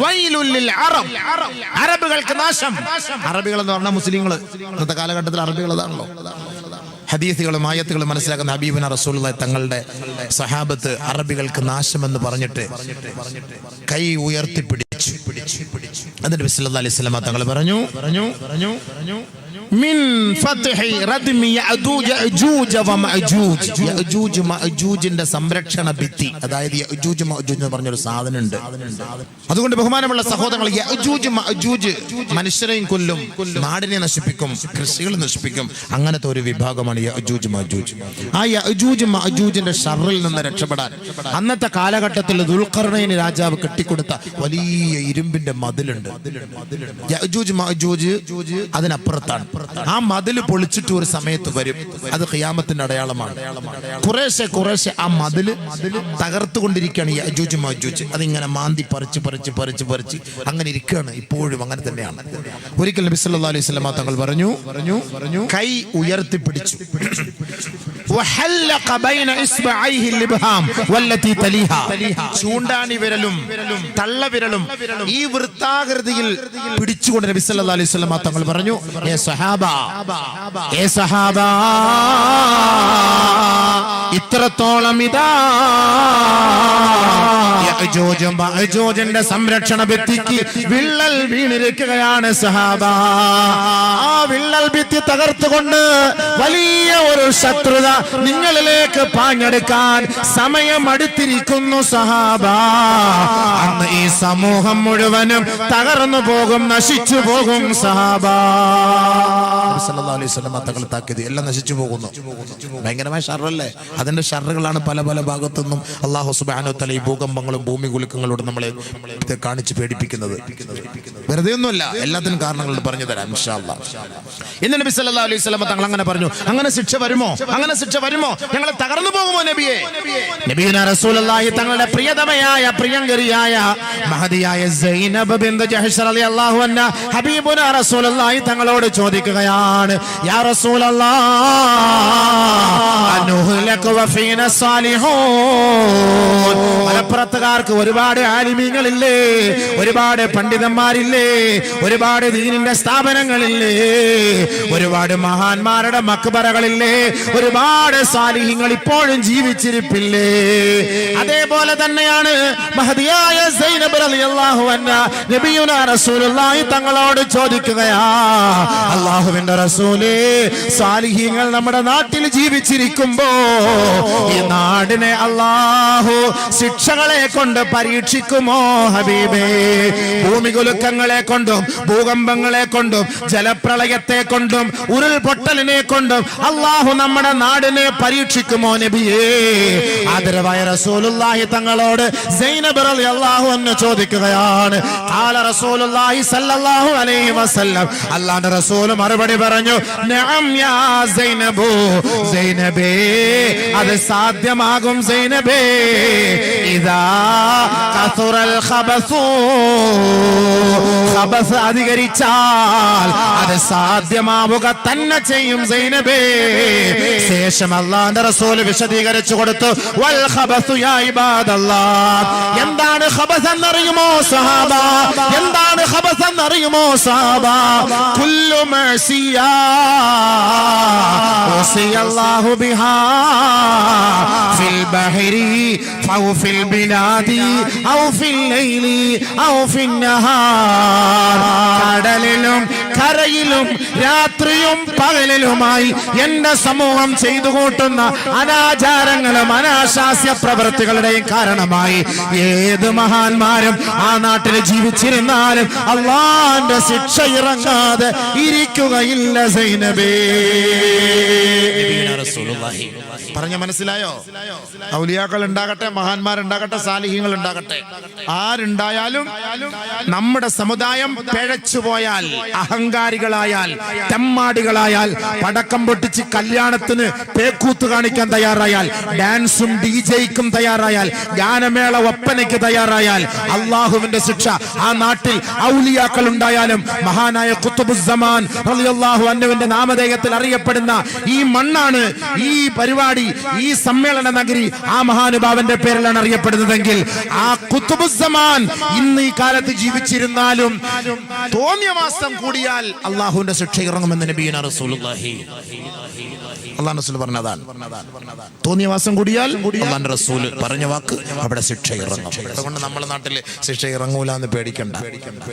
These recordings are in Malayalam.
വൈലുൽ ലിൽ അറബ്, അറബികൾക്ക് നാശം. അറബികൾ എന്ന് പറഞ്ഞാൽ മുസ്ലിങ്ങൾ. ഇന്നത്തെ കാലഘട്ടത്തിൽ അറബികൾ അതാണല്ലോ. ഹദീസുകളും ആയത്തുകളും മനസ്സിലാക്കുന്ന ഹബീബുന റസൂലുള്ളാഹി തങ്ങളുടെ സഹാബത്ത് അറബികൾക്ക് നാശമെന്ന് പറഞ്ഞിട്ട് കൈ ഉയർത്തിപ്പിടിച്ചു. എന്നിട്ട് സല്ലല്ലാഹു അലൈഹി വസല്ലം തങ്ങൾ പറഞ്ഞു മിൻ ഫത്ഹി റദ്മി യഅജൂജ യഅജൂജ വമഅജൂജ്. യഅജൂജ് മഅജൂജിന്റെ സംരക്ഷണ ഭിത്തി, അതായത് യഅജൂജ് മഅജൂജ് എന്ന് പറഞ്ഞൊരു സാധനം ഉണ്ട്. അതുകൊണ്ട് ബഹുമാനമുള്ള സഹോദരങ്ങൾ, യഅജൂജ് മഅജൂജ് മനുഷ്യരെയും കൊല്ലും, നാടിനെ നശിപ്പിക്കും, കൃഷികൾ നശിപ്പിക്കും. അങ്ങനത്തെ ഒരു വിഭാഗമാണ് യഅജൂജ് മഅജൂജ്. ആ യഅജൂജ് മഅജൂജിന്റെ ഷർറിൽ നിന്ന് രക്ഷപ്പെടാൻ അന്നത്തെ കാലഘട്ടത്തിൽ ദുൽഖർനൈൻ രാജാവ് കെട്ടിക്കൊടുത്ത വലിയ ഇരുമ്പിന്റെ മതിലുണ്ട്. യഅജൂജ് മഅജൂജ് അതിനപ്പുറത്താണ്. ആ മതിൽ പൊളിച്ചിട്ട് ഒരു സമയത്ത് വരും. അത് ഖിയാമത്തിന്റെ അടയാളമാണ്. കുറേശ്ശെ ആ മതില് തകർത്തുകൊണ്ടിരിക്കുകയാണ് യഅജൂജ് മഅജൂജ്. അതിങ്ങനെ മാന്തി പറിച്ച് അങ്ങനെ ഇരിക്കുകയാണ്. ഇപ്പോഴും അങ്ങനെ തന്നെയാണ്. ഒരിക്കൽ നബി സല്ലല്ലാഹു അലൈഹി വസല്ലം തങ്ങൾ പറഞ്ഞു കൈ ഉയർത്തിപ്പിടിച്ചു. ചൂണ്ടാണി വിരലും തള്ളവിരലും ഈ വൃത്താകൃതിയിൽ പിടിച്ചുകൊണ്ട് നബി സല്ലല്ലാഹു അലൈഹി വസല്ലം തങ്ങൾ പറഞ്ഞു, ഏ സഹാബ, ഇത്രത്തോളം ഇതാ യഅജൂജും മഅജൂജിന്റെ സംരക്ഷണ ഭിത്തിക്ക് വിള്ളൽ വീണിരിക്കുകയാണ് സഹാബ. ആ വിള്ളൽ ഭിത്തി തകർത്തുകൊണ്ട് വലിയ ഒരു ശത്രുത നിങ്ങളിലേക്ക് പാഞ്ഞെടുക്കാൻ സമയം അടുത്തിരിക്കുന്നു സഹാബ. അന്ന് ഈ സമൂഹം മുഴുവനും തകർന്നു പോകും, നശിച്ചു പോകും സഹാബ. സല്ലല്ലാഹു അലൈഹി വസല്ലം തങ്ങൾ താക്കീത്, എല്ലാം നശിച്ചു പോകുന്നു. ഭയങ്കരമായ ഷർറല്ലേ? അതിന്റെ ഷർറുകളാണ് പല ഭാഗത്തുനിന്നും അല്ലാഹു സുബ്ഹാനഹു വ തആല ഈ ഭൂകമ്പങ്ങളും ഭൂമി കുലുക്കങ്ങളോട് നമ്മളെ കാണിച്ച് പേടിപ്പിക്കുന്നത്. വെറുതെ ഒന്നുമല്ല, എല്ലാത്തിനും കാരണങ്ങൾ പറഞ്ഞു തരാം ഇൻഷാ അല്ലാഹ്. ഇന്ന് നബി സല്ലല്ലാഹു അലൈഹി വസല്ലം തങ്ങൾ അങ്ങനെ പറഞ്ഞു, അങ്ങനെ ശിക്ഷ വരുമോ? ഞങ്ങൾ തകർന്നു പോകുമോ നബിയെ? നബിയുനാ റസൂലുള്ളാഹി തങ്ങളുടെ പ്രിയതമയായ പ്രിയങ്കരിയായ മഹദിയായ സൈനബ് ബിൻത് ജഹ്ഷ് റളിയല്ലാഹു അൻഹ ഹബീബുനാ റസൂലുള്ളാഹി തങ്ങളോട് ചോദിക്കുകയാണ്, യാ റസൂലല്ലാഹ് അനുഹ്ലകു വഫീന സാലിഹൂൻ. മലപ്പുറത്തുകാർക്ക് ഒരുപാട് ആലിമീങ്ങളില്ലേ, ഒരുപാട് പണ്ഡിതന്മാരില്ലേ, ഒരുപാട് ദീനിന്റെ സ്ഥാപനങ്ങളില്ലേ, ഒരുപാട് മഹാന്മാരുടെ മക്ബറകളില്ലേ, ഒരുപാട് സാലിഹീങ്ങൾ ഇപ്പോഴും ജീവിച്ചിരിപ്പില്ലേ? അതേപോലെ തന്നെയാണ് മഹദിയായ സൈനബ് റളിയല്ലാഹു അൻഹ നബിയുനാ റസൂലുള്ളാഹി തങ്ങളോട് ചോദിക്കുകയാ, അല്ലാഹുവിന്റെ റസൂലേ, സാലിഹീങ്ങൾ നമ്മുടെ നാട്ടിൽ ജീവിച്ചിരിക്കുമ്പോ ഈ നാടിനെ അല്ലാഹു ശിക്ഷകളെ കൊണ്ട് പരീക്ഷിക്കുമോ ഹബീബേ? ഭൂമികുലുക്കങ്ങളെ കൊണ്ടും ഭൂകമ്പങ്ങളെ കൊണ്ടും ജലപ്രളയത്തെ കൊണ്ടും ഉരുൾപൊട്ടലിനെ കൊണ്ടും അല്ലാഹു നമ്മുടെ നാടിനെ പരീക്ഷിക്കുമോ നബിയേ? ആദരവായ റസൂലുള്ളാഹി തങ്ങളോട് സൈനബ് റളിയല്ലാഹു അൻഹ ചോദിക്കുകയാണ്. ഖാല റസൂലുള്ളാഹി സ്വല്ലല്ലാഹു അലൈഹി വസല്ലം, അല്ലാഹുവിന്റെ റസൂൽ മറുപടി പറഞ്ഞു, നഅം യാ സൈനബു, സൈനബേ, അത് സാധ്യമാകും സൈനബേ. ഇദാ കസുറൽ ഖബസു, ഖബസ് അധികരിച്ചാൽ അത് സാധ്യമാവുക തന്നെ ചെയ്യും സൈനബേ. ശേഷം അല്ലാഹുവിന്റെ റസൂൽ വിശദീകരിച്ചു കൊടുത്തു, വൽ ഖബസു യാ ഇബാദല്ലാഹ്, എന്താണ് ഖബസ് എന്നറിയുമോ സഹാബ? എന്താണ് ഖബസ് എന്നറിയുമോ സഹാബ? കുല്ലു മഅസിയാ വസിയല്ലാഹു ബിഹാ ഫിൽ ബഹരി ഔ ഫിൽ ബിലാദി ഔ ഫിൽ ലൈലി ഔ ഫിൻ നഹാർ. കടലിലും കരയിലും രാത്രിയും പകലിലുമായി എന്റെ സമൂഹം ചെയ്തു കൂട്ടുന്ന അനാചാരങ്ങളും അനാശാസ്യ പ്രവൃത്തികളുടെയും കാരണമായി ഏത് മഹാന്മാരും ആ നാട്ടിൽ ജീവിച്ചിരുന്നാലും അല്ലാഹുവിന്റെ ശിക്ഷ ഇറങ്ങാതെ ഇരിക്കുകയില്ല സൈനബേ. പറഞ്ഞ മനസ്സിലായോ? ഔലിയാക്കൾ ഉണ്ടാകട്ടെ, മഹാന്മാരുണ്ടാകട്ടെ, സാലിഹീങ്ങൾ ഉണ്ടാകട്ടെ, ആരുണ്ടായാലും നമ്മുടെ സമുദായം പിഴച്ചുപോയാൽ, അഹങ്കാരികളായാൽ, തെമ്മാടികളായാൽ, പടക്കം പൊട്ടിച്ച് കല്യാണത്തിന് പേക്കൂത്ത് കാണിക്കാൻ തയ്യാറായാൽ, ഡാൻസും ഡിജെയ്ക്കും തയ്യാറായാൽ, ഗാനമേള ഒപ്പനയ്ക്ക് തയ്യാറായാൽ അള്ളാഹുവിന്റെ ശിക്ഷ ആ നാട്ടിൽ ഔലിയാക്കൾ ഉണ്ടായാലും മഹാനായ ഖുത്ബുസ്സമാൻ റളിയല്ലാഹു അൻഹുവിന്റെ നാമധേയത്തിൽ അറിയപ്പെടുന്ന ഈ മണ്ണാണ്, ഈ പരിപാടി ഈ സമ്മേളന നഗരി ആ മഹാനുഭാവന്റെ പേരിലാണ് അറിയപ്പെടുന്നതെങ്കിൽ ആ ഖുതുബുസ്സമാൻ ഇന്ന് ഈ കാലത്ത് ജീവിച്ചിരുന്നാലും തോന്നിയ മാസം കൂടിയാൽ അള്ളാഹുവിന്റെ ശിക്ഷ ഇറങ്ങുമെന്ന് നബിയുനാ റസൂലുള്ളാഹി അള്ളാഹു റസൂൽ പറഞ്ഞതാണ്. തോന്നിയ മാസം കൂടിയാൽ അള്ളാഹുവിന്റെ റസൂൽ പറഞ്ഞ വാക്ക് അവിടെ ശിക്ഷ ഇറങ്ങും. അതുകൊണ്ട് നമ്മുടെ നാട്ടിൽ ശിക്ഷ ഇറങ്ങൂല എന്ന് പേടിക്കണ്ട,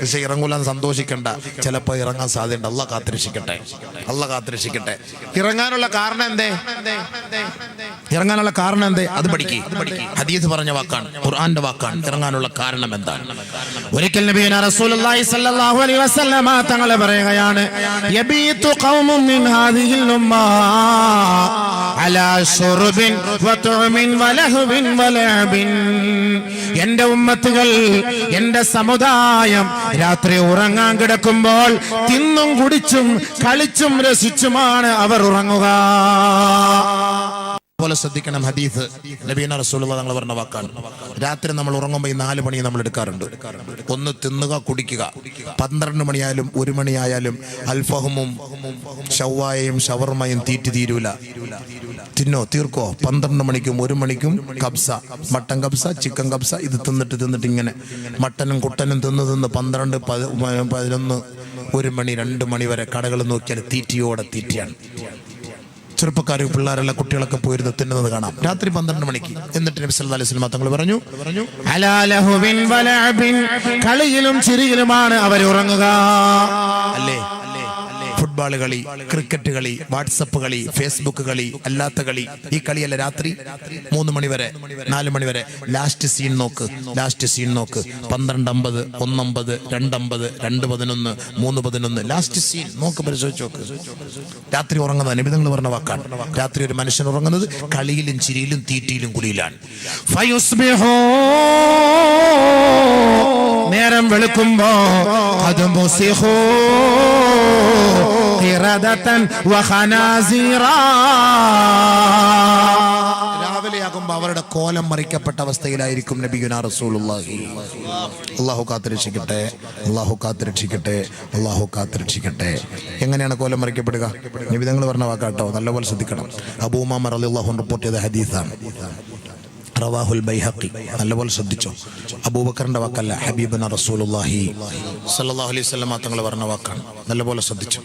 ശിക്ഷ ഇറങ്ങൂല എന്ന് സന്തോഷിക്കണ്ട. ചിലപ്പോൾ ഇറങ്ങാൻ സാധ്യതയുണ്ട്. അള്ളാഹ് കാത്തിരക്ഷിക്കട്ടെ, അള്ളാഹ് കാത്തിരക്ഷിക്കട്ടെ. ഇറങ്ങാനുള്ള കാരണം എന്തേ? ഇറങ്ങാനുള്ള കാരണം എന്തേ? അത് പഠിക്കുക. ഹദീസ് പറഞ്ഞ വാക്കാണ്, ഖുർആന്റെ വാക്കാണ്. ഇറങ്ങാനുള്ള കാരണം എന്താണ്? ഒരിക്കൽ നബിയുനാ റസൂലുള്ളാഹി സ്വല്ലല്ലാഹു അലൈഹി വസല്ലമ തങ്ങൾ പറയുകയാണ്, യബീതു ഖൗമുൻ മിൻ ഹാദിഹിൽ ഉമ്മ അലാ ശുർബിൻ വതുഅമിൻ വലഹ്വിൻ വലഅബിൻ. എന്റെ ഉമ്മത്തുകൾ, എന്റെ സമുദായം രാത്രി ഉറങ്ങാൻ കിടക്കുമ്പോൾ തിന്നും കുടിച്ചും കളിച്ചും രസിച്ചുമാണ് അവർ ഉറങ്ങുക. പോലെ ശ്രദ്ധിക്കണം. ഹദീസ് നബിയുനാ റസൂലുള്ളാഹി തങ്ങൾ പറഞ്ഞ വാക്കാണ്. രാത്രി നമ്മൾ ഉറങ്ങുമ്പോൾ ഈ 4 മണി നമ്മൾ എടുക്കാറുണ്ട്. ഒന്ന് തിന്നുക, കുടിക്കുക. 12 മണിയായാലും 1 മണിയായാലും അൽഫഹമും ഷവായയും ഷവർമയും തീരൂല. തിന്നോ, തീർക്കോ. 12 മണിക്കും 1 മണിക്കും കബ്സ, മട്ടൻ കബ്സ, ചിക്കൻ കബ്സ, ഇത് തിന്നിട്ട് ഇങ്ങനെ മട്ടനും കുട്ടനും തിന്ന് 12, 11, 1 മണി 2 മണി വരെ കടകൾ നോക്കിയാൽ തീറ്റിയോടെ തീറ്റിയാണ്. ചെറുപ്പക്കാർ, പിള്ളേരെല്ലാം, കുട്ടികളൊക്കെ പോയിരുന്ന് തിന്നുന്നത് കാണാം രാത്രി 12 മണിക്ക്. എന്നിട്ട് നബി സല്ലല്ലാഹു അലൈഹി വസല്ലം തങ്ങൾ പറഞ്ഞു, അലാ ലഹുവിൻ വലഅബിൻ, കളിയിലും ചിരിയിലുമാണ് അവർ ഉറങ്ങുക. അല്ലേ? ഫുട്ബോൾ കളി, ക്രിക്കറ്റ് കളി, വാട്സപ്പ് കളി, ഫേസ്ബുക്ക് കളി, അല്ലാത്ത കളി. ഈ കളിയല്ല രാത്രി 3 മണി വരെ, 4 മണി വരെ. ലാസ്റ്റ് സീൻ നോക്ക്, 12:50, 1:50, 2:50, 2:11, 3:11. ലാസ്റ്റ് സീൻ നോക്ക്, പരിശോധിച്ച് നോക്ക്. രാത്രി ഉറങ്ങുന്നത് നബി തങ്ങൾ പറഞ്ഞ വാക്കാണ്. രാത്രി ഒരു മനുഷ്യൻ ഉറങ്ങുന്നത് കളിയിലും ചിരിയിലും തീറ്റിയിലും കുളിയിലാണ്. നേരം വെളുക്കുമ്പോ രാവിലെയാകുമ്പോ അവരുടെ കോലം മറിക്കപ്പെട്ട അവസ്ഥയിലായിരിക്കും നബിയുനാ റസൂലുള്ളാഹി. അല്ലാഹു കാത്തുരക്ഷിക്കട്ടെ, അല്ലാഹു കാത്തുരക്ഷിക്കട്ടെ, അല്ലാഹു കാത്തുരക്ഷിക്കട്ടെ. എങ്ങനെയാണ് കോലം മറിക്കപ്പെടുക? നബി തങ്ങൾ പറഞ്ഞ വാക്കാട്ടോ, നല്ലപോലെ ശ്രദ്ധിക്കണം. അബൂ ഉമാമ റളിയല്ലാഹു അൻഹു റിപ്പോർട്ട് ചെയ്ത ഹദീസാണ്. റവാഹുൽ ബൈഹഖി. നല്ലപോലെ ശ്രദ്ധിച്ചോ. അബൂബക്കറിന്റെ വാക്കല്ല, ഹബീബുനാ റസൂലുള്ളാഹി സ്വല്ലല്ലാഹു അലൈഹി വസല്ലം തങ്ങൾ പറഞ്ഞ വാക്കാണ്. നല്ലപോലെ ശ്രദ്ധിച്ചോ.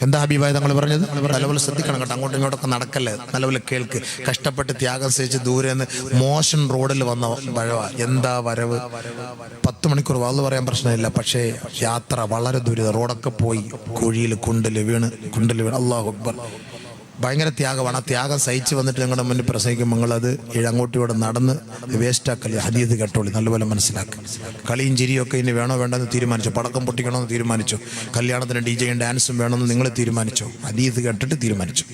എന്താ ഹബീബായ തങ്ങൾ പറഞ്ഞത്? നല്ലപോലെ ശ്രദ്ധിക്കണം കേട്ടോ. അങ്ങോട്ടും ഇങ്ങോട്ടൊക്കെ നടക്കല്ലേ, നല്ലപോലെ കേൾക്ക്. കഷ്ടപ്പെട്ട് ത്യാഗം സഹിച്ച് ദൂരെ നിന്ന് മോശൻ റോഡിൽ വന്ന വഴവ. എന്താ വരവ്! 10 മണിക്കൂർ വാള് പറയാൻ പ്രശ്നമില്ല, പക്ഷേ യാത്ര വളരെ ദുരിത. റോഡൊക്കെ പോയി കുഴിയിൽ കുണ്ടില് വീണ്. അല്ലാഹു അക്ബർ. ഭയങ്കര ത്യാഗമാണ്. ആ ത്യാഗം സഹിച്ച് വന്നിട്ട് നിങ്ങളുടെ മുന്നിൽ പ്രസംഗിക്കുമ്പോൾ നിങ്ങളത് അങ്ങോട്ടും ഇവിടെ നടന്ന് വേസ്റ്റാക്കല്ലേ. ഹദീസ് കേട്ടോളി, നല്ലപോലെ മനസ്സിലാക്കുക. കളിയും ചിരിയൊക്കെ ഇനി വേണോ വേണ്ടെന്ന് തീരുമാനിച്ചോ? പടക്കം പൊട്ടിക്കണമെന്ന് തീരുമാനിച്ചോ? കല്യാണത്തിന് DJയും ഡാൻസും വേണമെന്ന് നിങ്ങൾ തീരുമാനിച്ചോ? ഹദീസ് കേട്ടിട്ട് തീരുമാനിച്ചു.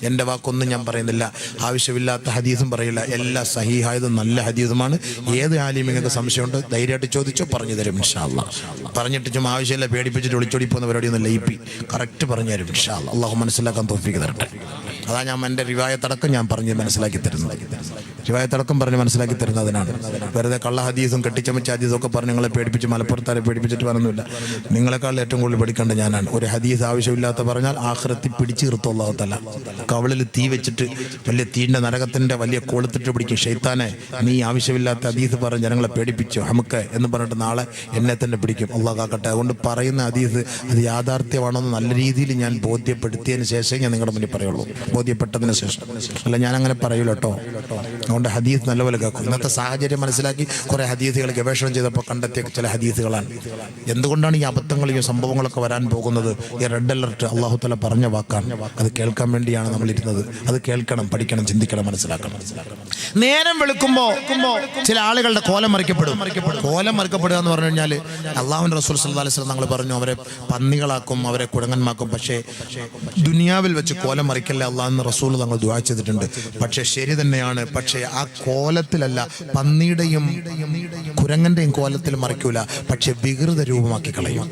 എൻ്റെ വാക്കൊന്നും ഞാൻ പറയുന്നില്ല, ആവശ്യമില്ലാത്ത ഹദീസും പറയില്ല. എല്ലാ സഹീഹായതും നല്ല ഹദീസുമാണ്. ഏത് ആലിം നിങ്ങൾക്ക് സംശയമുണ്ട് ധൈര്യമായിട്ട് ചോദിച്ചോ, പറഞ്ഞു തരും ഇൻഷാ അല്ലാഹ്. പറഞ്ഞിട്ട് ചുമ്മാ ആവശ്യമില്ല പേടിപ്പിച്ചിട്ട് ഒളിച്ചോടി പോകുന്ന പരിപാടിയൊന്നും ലയിപ്പി കറക്റ്റ് പറഞ്ഞു തരും ഇൻഷാ അല്ലാഹ്. അള്ളാഹു മനസ്സിലാക്കാൻ തൗഫീഖ് തരട്ടെ. അതാ ഞാൻ എൻ്റെ റിവായത്തടക്കം ഞാൻ പറഞ്ഞ് മനസ്സിലാക്കി തരുന്നത്. റിവായത്തടക്കം പറഞ്ഞ് മനസ്സിലാക്കി തരുന്നതിനാണ്. വെറുതെ കള്ള ഹദീസും കെട്ടിച്ചമച്ച ഹദീസും ഒക്കെ പറഞ്ഞ് നിങ്ങളെ പേടിപ്പിച്ച് മലപ്പുറത്താരെ പേടിപ്പിച്ചിട്ട് വരൊന്നുമില്ല. നിങ്ങളെക്കാൾ ഏറ്റവും കൂടുതൽ പഠിക്കേണ്ട ഞാനാണ്. ഒരു ഹദീസ് ആവശ്യമില്ലാത്ത പറഞ്ഞാൽ ആഖിറത്തിൽ പിടിച്ച് നിർത്തും അല്ലാഹു തആല. കവളിൽ തീ വെച്ചിട്ട് വലിയ തീൻ്റെ നരകത്തിൻ്റെ വലിയ കോളത്തിട്ട് പിടിക്കും. ശൈത്താനെ, നീ ആവശ്യമില്ലാത്ത ഹദീസ് പറഞ്ഞ് ജനങ്ങളെ പേടിപ്പിച്ചു ഹമുക്ക് എന്ന് പറഞ്ഞിട്ട് നാളെ എന്നെ തന്നെ പിടിക്കും. അള്ളാഹ് കാക്കട്ടെ. അതുകൊണ്ട് പറയുന്ന ഹദീസ് അത് യാഥാർത്ഥ്യമാണെന്ന് നല്ല രീതിയിൽ ഞാൻ ബോധ്യപ്പെടുത്തിയതിന് ശേഷം ഞാൻ നിങ്ങളുടെ മുന്നിൽ പറയുള്ളൂ. ബോധ്യപ്പെട്ടതിന് ശേഷം അല്ല, ഞാൻ അങ്ങനെ പറയൂല കേട്ടോ. അതുകൊണ്ട് ഹദീസ് നല്ലപോലെ കേൾക്കും. ഇന്നത്തെ സാഹചര്യം മനസ്സിലാക്കി കുറേ ഹദീസുകൾ ഗവേഷണം ചെയ്തപ്പോൾ കണ്ടെത്തിയ ചില ഹദീസുകളാണ്. എന്തുകൊണ്ടാണ് ഈ അബദ്ധങ്ങളും ഈ സംഭവങ്ങളൊക്കെ വരാൻ പോകുന്നത്? ഈ റെഡ് അലർട്ട് അല്ലാഹു തആല പറഞ്ഞ വാക്കാണ്. അത് കേൾക്കാൻ വേണ്ടിയാണ് നമ്മൾ ഇരുന്നത്. അത് കേൾക്കണം, പഠിക്കണം, ചിന്തിക്കണം, മനസ്സിലാക്കണം. നേരം വെളുക്കുമ്പോ ചില ആളുകളുടെ കോലം മറിക്കപ്പെടും. കോലം മറിക്കപ്പെടുക എന്ന് പറഞ്ഞു കഴിഞ്ഞാൽ അള്ളാഹുവിന്റെ റസൂൽ സല്ലല്ലാഹു അലൈഹി വസല്ലം തങ്ങൾ പറഞ്ഞു, അവരെ പന്നികളാക്കും, അവരെ കുരങ്ങന്മാക്കും. പക്ഷേ ദുനിയാവിൽ വെച്ച് കോലം മറിക്കല്ല അള്ളാഹുവിന്റെ റസൂൽ തങ്ങൾ ദുആ ചെയ്തിട്ടുണ്ട്. പക്ഷേ ശരി തന്നെയാണ്. പക്ഷേ ആ കോലത്തിലല്ല, പന്നിയുടെയും കുരങ്ങന്റെയും കോലത്തിൽ മറിക്കൂല, പക്ഷെ വികൃത രൂപമാക്കി കളയും.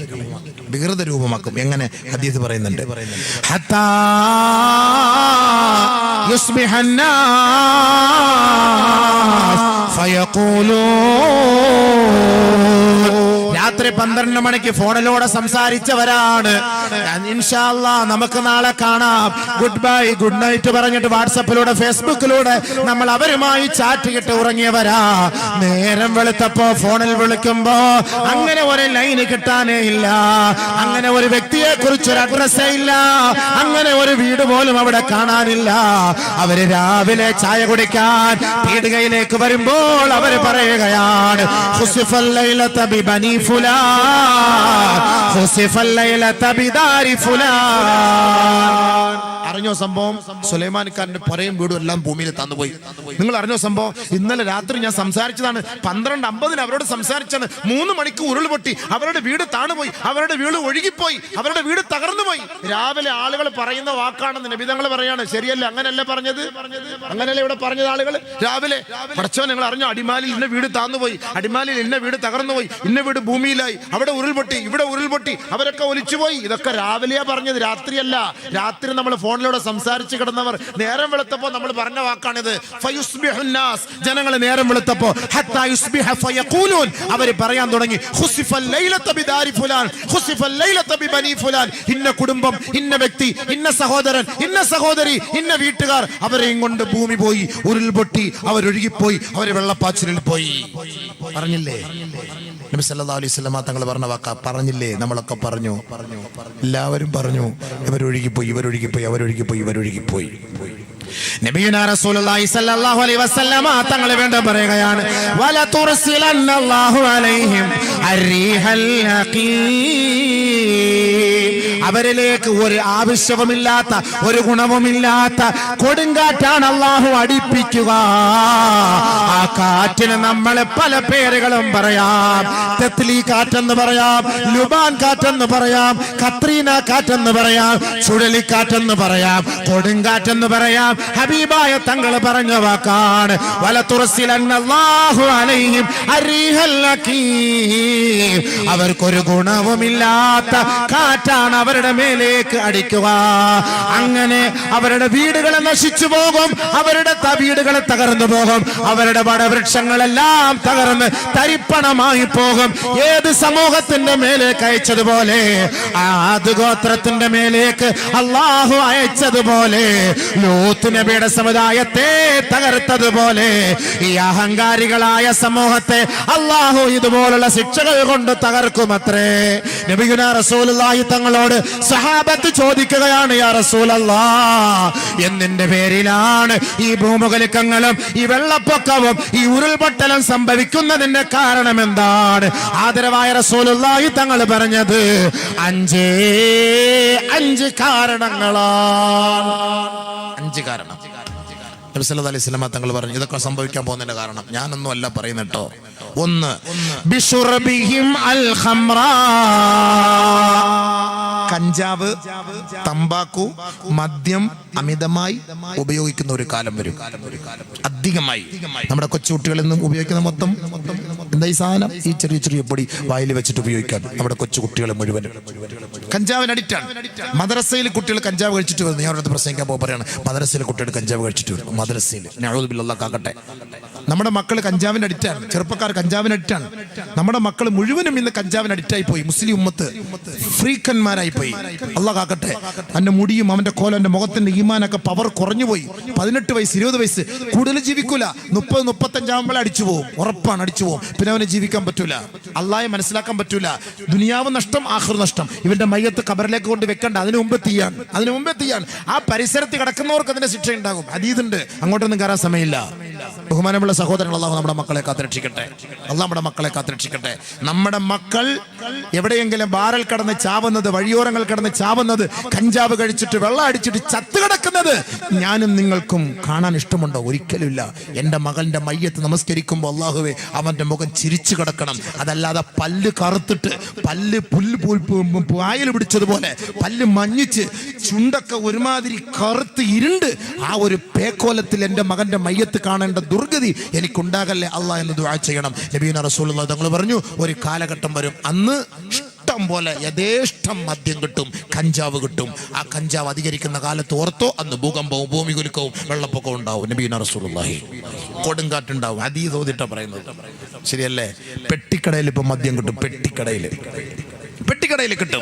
വികൃത രൂപമാക്കും. എങ്ങനെ? ഹദീസ് പറയുന്നുണ്ട്, ഹത്താ യുസ്ബിഹന്നാസ് ഫയഖൂലൂൻ. രാത്രി 12 മണിക്ക് ഫോണിലൂടെ സംസാരിച്ചവരാണ്. ഇൻഷാ അല്ലാഹ് നമുക്ക് നാളെ കാണാം. ഗുഡ് ബൈ ഗുഡ് നൈറ്റ് പറഞ്ഞിട്ട് വാട്സപ്പിലൂടെ ഫേസ്ബുക്കിലൂടെ നമ്മൾ അവരുമായി ചാറ്റ് ചെയ്തിട്ട് ഉറങ്ങിയവരാ. നേരം വെളുത്തപ്പോ ഫോണിൽ വിളിക്കുമ്പോ അങ്ങനെ ഒരു ലൈന് കിട്ടാനേ ഇല്ല, അങ്ങനെ ഒരു വ്യക്തിയെ കുറിച്ച് ഒരു അഡ്രസ്സേ ഇല്ല, അങ്ങനെ ഒരു വീട് പോലും അവിടെ കാണാനില്ല. അവര് രാവിലെ ചായ കുടിക്കാൻ പീടികയിലേക്ക് വരുമ്പോൾ അവര് പറയുകയാണ് ഖുസിഫൽ ലൈലത ബിബനി ഫുലാൻ ഖുസിഫൽ ലൈലത ബിദാരി ഫുലാൻ. അറിഞ്ഞോ സംഭവം? സുലൈമാൻ ഖാന്റെ പറയും വീടും എല്ലാം ഭൂമിയിൽ തന്നുപോയി. നിങ്ങൾ അറിഞ്ഞോ സംഭവം? ഇന്നലെ രാത്രി ഞാൻ സംസാരിച്ചതാണ്. 12:50 അവരോട് സംസാരിച്ചാണ്. 3 മണിക്ക് ഉരുൾപൊട്ടി, അവരുടെ വീട് താണുപോയി, അവരുടെ വീട് ഒഴുകിപ്പോയി, അവരുടെ വീട് തകർന്നുപോയി. രാവിലെ ആളുകൾ പറയുന്ന വാക്കാണെന്ന് നബി തങ്ങൾ പറയാണ്. ശരിയല്ല? അങ്ങനല്ല പറഞ്ഞത്? അങ്ങനല്ല ഇവിടെ പറഞ്ഞത് ആളുകൾ രാവിലെ? പടച്ചോൻ നിങ്ങൾ അറിഞ്ഞോ? അടിമാലിൽ ഇന്ന വീട് താന്നുപോയി, അടിമാലിൽ ഇന്ന വീട് തകർന്നുപോയി, ഇന്ന വീട് ഭൂമിയിലായി, അവിടെ ഉരുൾപൊട്ടി, ഇവിടെ ഉരുൾപൊട്ടി, അവരൊക്കെ ഒലിച്ചുപോയി. ഇതൊക്കെ രാവിലെയാ പറഞ്ഞത്, രാത്രിയല്ല. രാത്രി നമ്മൾ ഫോണിലൂടെ സംസാരിച്ച് കിടന്നവർ നേരം വെളുത്തപ്പോ നമ്മൾ പറഞ്ഞ വാക്കാണിത്. ജനങ്ങൾ നേരം വെളുത്തപ്പോ അവര് പറയാൻ തുടങ്ങി ഇന്ന കുടുംബം, ഇന്ന വ്യക്തി, ഇന്ന സഹോദരൻ, ഇന്ന സഹോദരി, ഇന്ന വീട്ടുകാർ, അവരെയും കൊണ്ട് ഭൂമി പോയി, ഉരുൾപൊട്ടി, അവരൊഴുകിപ്പോയി, അവര് വെള്ളപ്പാച്ചിലിൽ പോയി. പറഞ്ഞില്ലേ നബി സല്ലല്ലാഹു അലൈഹി വസല്ലം തങ്ങൾ പറഞ്ഞ വാക്ക? പറഞ്ഞില്ലേ? നമ്മളൊക്കെ പറഞ്ഞു, എല്ലാവരും പറഞ്ഞു. ഇവരൊഴുകിപ്പോയി, ഇവരൊഴുകിപ്പോയി, അവരൊഴുകിപ്പോയി, ഇവരൊഴുകിപ്പോയി. നബിയുനാ റസൂലുള്ളാഹി സ്വല്ലല്ലാഹു അലൈഹി വസല്ലം തങ്ങൾ വേണ്ട പറയുകയാണ് വല തുർസിലന്നല്ലാഹു അലൈഹിം അർരീഹൽ ഹഖീം. അവരിലേക്ക് ഒരു ആവശ്യവുമില്ലാത്ത, ഒരു ഗുണവുമില്ലാത്ത കൊടുങ്കാറ്റാണ് അല്ലാഹു അടിപ്പിക്കുക. ആ കാറ്റിന് നമ്മൾ പല പേരുകളും പറയാം. തെത്ലി കാറ്റെന്ന് പറയാം, ലുബാൻ കാറ്റെന്ന് പറയാം, കത്രീന കാറ്റെന്ന് പറയാം, ചുഴലിക്കാറ്റെന്ന് പറയാം, കൊടുങ്കാറ്റെന്ന് പറയാം. ഹബീബായ തങ്ങൾ പറഞ്ഞ വാക്കാണ് വലതുർസിലന്നല്ലാഹു അലൈഹിം അർരീഹൽ ഹഖീം. അവർക്കൊരു ഗുണവുമില്ലാത്ത കാറ്റാണ് അവരുടെ മേലേക്ക് അടിക്കുക. അങ്ങനെ അവരുടെ വീടുകൾ നശിച്ചു പോകും, അവരുടെ വീടുകൾ തകർന്നു പോകും, അവരുടെ വടവൃക്ഷങ്ങളെല്ലാം തകർന്ന് തരിപ്പണമായി പോകും. ഏത് സമൂഹത്തിന്റെ മേലേക്ക് അയച്ചതുപോലെ, ആദ് ഗോത്രത്തിന്റെ മേലേക്ക് അല്ലാഹു അയച്ചതുപോലെ, ലൂത്ത് നബിയുടെ സമുദായത്തെ തകർത്തതുപോലെ, ഈ അഹങ്കാരികളായ സമൂഹത്തെ അല്ലാഹു ഇതുപോലുള്ള ശിക്ഷകൾ കൊണ്ട് തകർക്കുമത്രേ. നബിയുനാ റസൂലുള്ളാഹി തങ്ങളോട് സഹാബത്ത് ചോദിക്കുകയാണ്, യാ റസൂലല്ലാഹ്, എന്തിന്റെ പേരിലാണ് ഈ ഭൂമുഖലിക്കങ്ങളും ഈ വെള്ളപ്പൊക്കവും ഈ ഉരുൾപൊട്ടലും സംഭവിക്കുന്നതിന്റെ കാരണം എന്താണ്? ആദരവായ റസൂലുള്ളാഹി തങ്ങൾ പറഞ്ഞത് 5 കാരണങ്ങളാണ്. 5 കാരണം. നബി സല്ലല്ലാഹു അലൈഹി വസല്ലം തങ്ങൾ പറഞ്ഞു ഇതൊക്കെ സംഭവിക്കാൻ പോകുന്നതിന്റെ കാരണം ഞാനൊന്നും അല്ല പറയുന്നട്ടോ. 1 ബിശുർബിഹിം അൽ ഖംറാ. കഞ്ചാവ്, തമ്പാക്കു, മദ്യം അമിതമായി ഉപയോഗിക്കുന്ന ഒരു കാലം വരും. അധികമായി നമ്മുടെ കൊച്ചുകുട്ടികളിൽ നിന്നും ഉപയോഗിക്കുന്ന മൊത്തം എന്താ ഈ സാധനം? ഈ ചെറിയ ചെറിയ പൊടി വായിൽ വെച്ചിട്ട് ഉപയോഗിക്കാൻ നമ്മുടെ കൊച്ചുകുട്ടികൾ മുഴുവൻ കഞ്ചാവിന് അഡിക്റ്റാണ്. മദ്രസയിൽ കുട്ടികൾ കഞ്ചാവ് കഴിച്ചിട്ട് വരുന്നു. ഞാൻ അവിടെ പ്രസംഗിക്കാൻ പോകുമ്പോൾ പറയാണ് മദ്രസയിലെ കുട്ടികൾ കഞ്ചാവ് കഴിച്ചിട്ട് വരും. മദ്രസയിൽ നഊദു ബില്ലാഹ് കാക്കട്ടെ. നമ്മുടെ മക്കൾ കഞ്ചാവിന് അഡിക്റ്റാണ്, ചെറുപ്പക്കാർ കഞ്ചാവിന് അഡിക്റ്റാണ്. നമ്മുടെ മക്കൾ മുഴുവനും ഇന്ന് കഞ്ചാവിന് അഡിക്റ്റായി പോയി. മുസ്ലിം ഉമ്മത്ത് ഫ്രീക്കന്മാരായി പോയി. അല്ലാഹ് കാക്കട്ടെ. അവന്റെ മുടിയും അവന്റെ കോലം, അവന്റെ മുഖത്തിന്റെ ഈമാനൊക്കെ പവർ കുറഞ്ഞു പോയി. 18 വയസ്സ് 20 വയസ്സ് കൂടുതൽ ജീവിക്കൂല. 30-35 ആകുമ്പോൾ അടിച്ചു പോകും, ഉറപ്പാണ് അടിച്ചു പോകും. പിന്നെ അവനെ ജീവിക്കാൻ പറ്റൂല, അള്ളാഹയെ മനസ്സിലാക്കാൻ പറ്റൂല. ദുനിയാവ് നഷ്ടം, ആഖിറ നഷ്ടം. ഇവന്റെ മയ്യത്ത് ഖബറിലേക്ക് കൊണ്ട് വെക്കണ്ട, അതിനു മുമ്പേ തീയാണ്. ആ പരിസരത്ത് കിടക്കുന്നവർക്ക് അതിന്റെ ശിക്ഷ ഉണ്ടാകും. ഹദീസുണ്ട്, അങ്ങോട്ടൊന്നും കയറാൻ സമയമില്ല. ബഹുമാനമുള്ള സഹോദരങ്ങൾ, അല്ലാഹു നമ്മുടെ മക്കളെ കാത്തുരക്ഷിക്കട്ടെ. അല്ലാഹു നമ്മുടെ മക്കളെ കാത്തുരക്ഷിക്കട്ടെ. നമ്മുടെ മക്കൾ എവിടെയെങ്കിലും ബാറിൽ കിടന്ന് ചാവുന്നത്, വഴിയോരങ്ങൾ കിടന്ന് ചാവുന്നത്, കഞ്ചാവ് കഴിച്ചിട്ട് വെള്ളം അടിച്ചിട്ട് ചത്തു കിടക്കുന്നത് ഞാനും നിങ്ങൾക്കും കാണാൻ ഇഷ്ടമുണ്ടോ? ഒരിക്കലുമില്ല. എൻ്റെ മകന്റെ മയ്യത്ത് നമസ്കരിക്കുമ്പോൾ അല്ലാഹുവേ അവന്റെ മുഖം ചിരിച്ചു കിടക്കണം. അതല്ലാതെ പല്ല് കറുത്തിട്ട്, പല്ല് പായൽ പിടിച്ചതുപോലെ പല്ല് മഞ്ഞിച്ച് ചുണ്ടൊക്കെ ഒരുമാതിരി കറുത്ത് ഇരുണ്ട് ആ ഒരു പേക്കോലത്തിൽ എൻ്റെ മകന്റെ മയ്യത്ത് കാണേണ്ട ദുർഗതി എനിക്കുണ്ടാകല്ലേ അല്ലാഹ് എന്ന് ദുആ ചെയ്യണം. നബിയുനാ റസൂലുള്ളാഹി തങ്ങൾ പറഞ്ഞു ഒരു കാലഘട്ടം വരും, അന്ന് ഇഷ്ടം ഇഷ്ടം പോലെ യഥേഷ്ടം മദ്യം കിട്ടും, കഞ്ചാവ് കിട്ടും. ആ കഞ്ചാവ് അധികരിക്കുന്ന കാലത്ത് ഓർത്തോ, അന്ന് ഭൂകമ്പവും ഭൂമികുലുക്കവും വെള്ളപ്പൊക്കവും ഉണ്ടാവും. നബിയുനാ റസൂലുള്ളാഹി കൊടുങ്കാറ്റുണ്ടാവും. ഹദീസ് ഓതിട്ടാ പറയുന്നത്, ശരിയല്ലേ? പെട്ടിക്കടയിൽ ഇപ്പൊ മദ്യം കിട്ടും, പെട്ടിക്കടയിൽ കിട്ടും.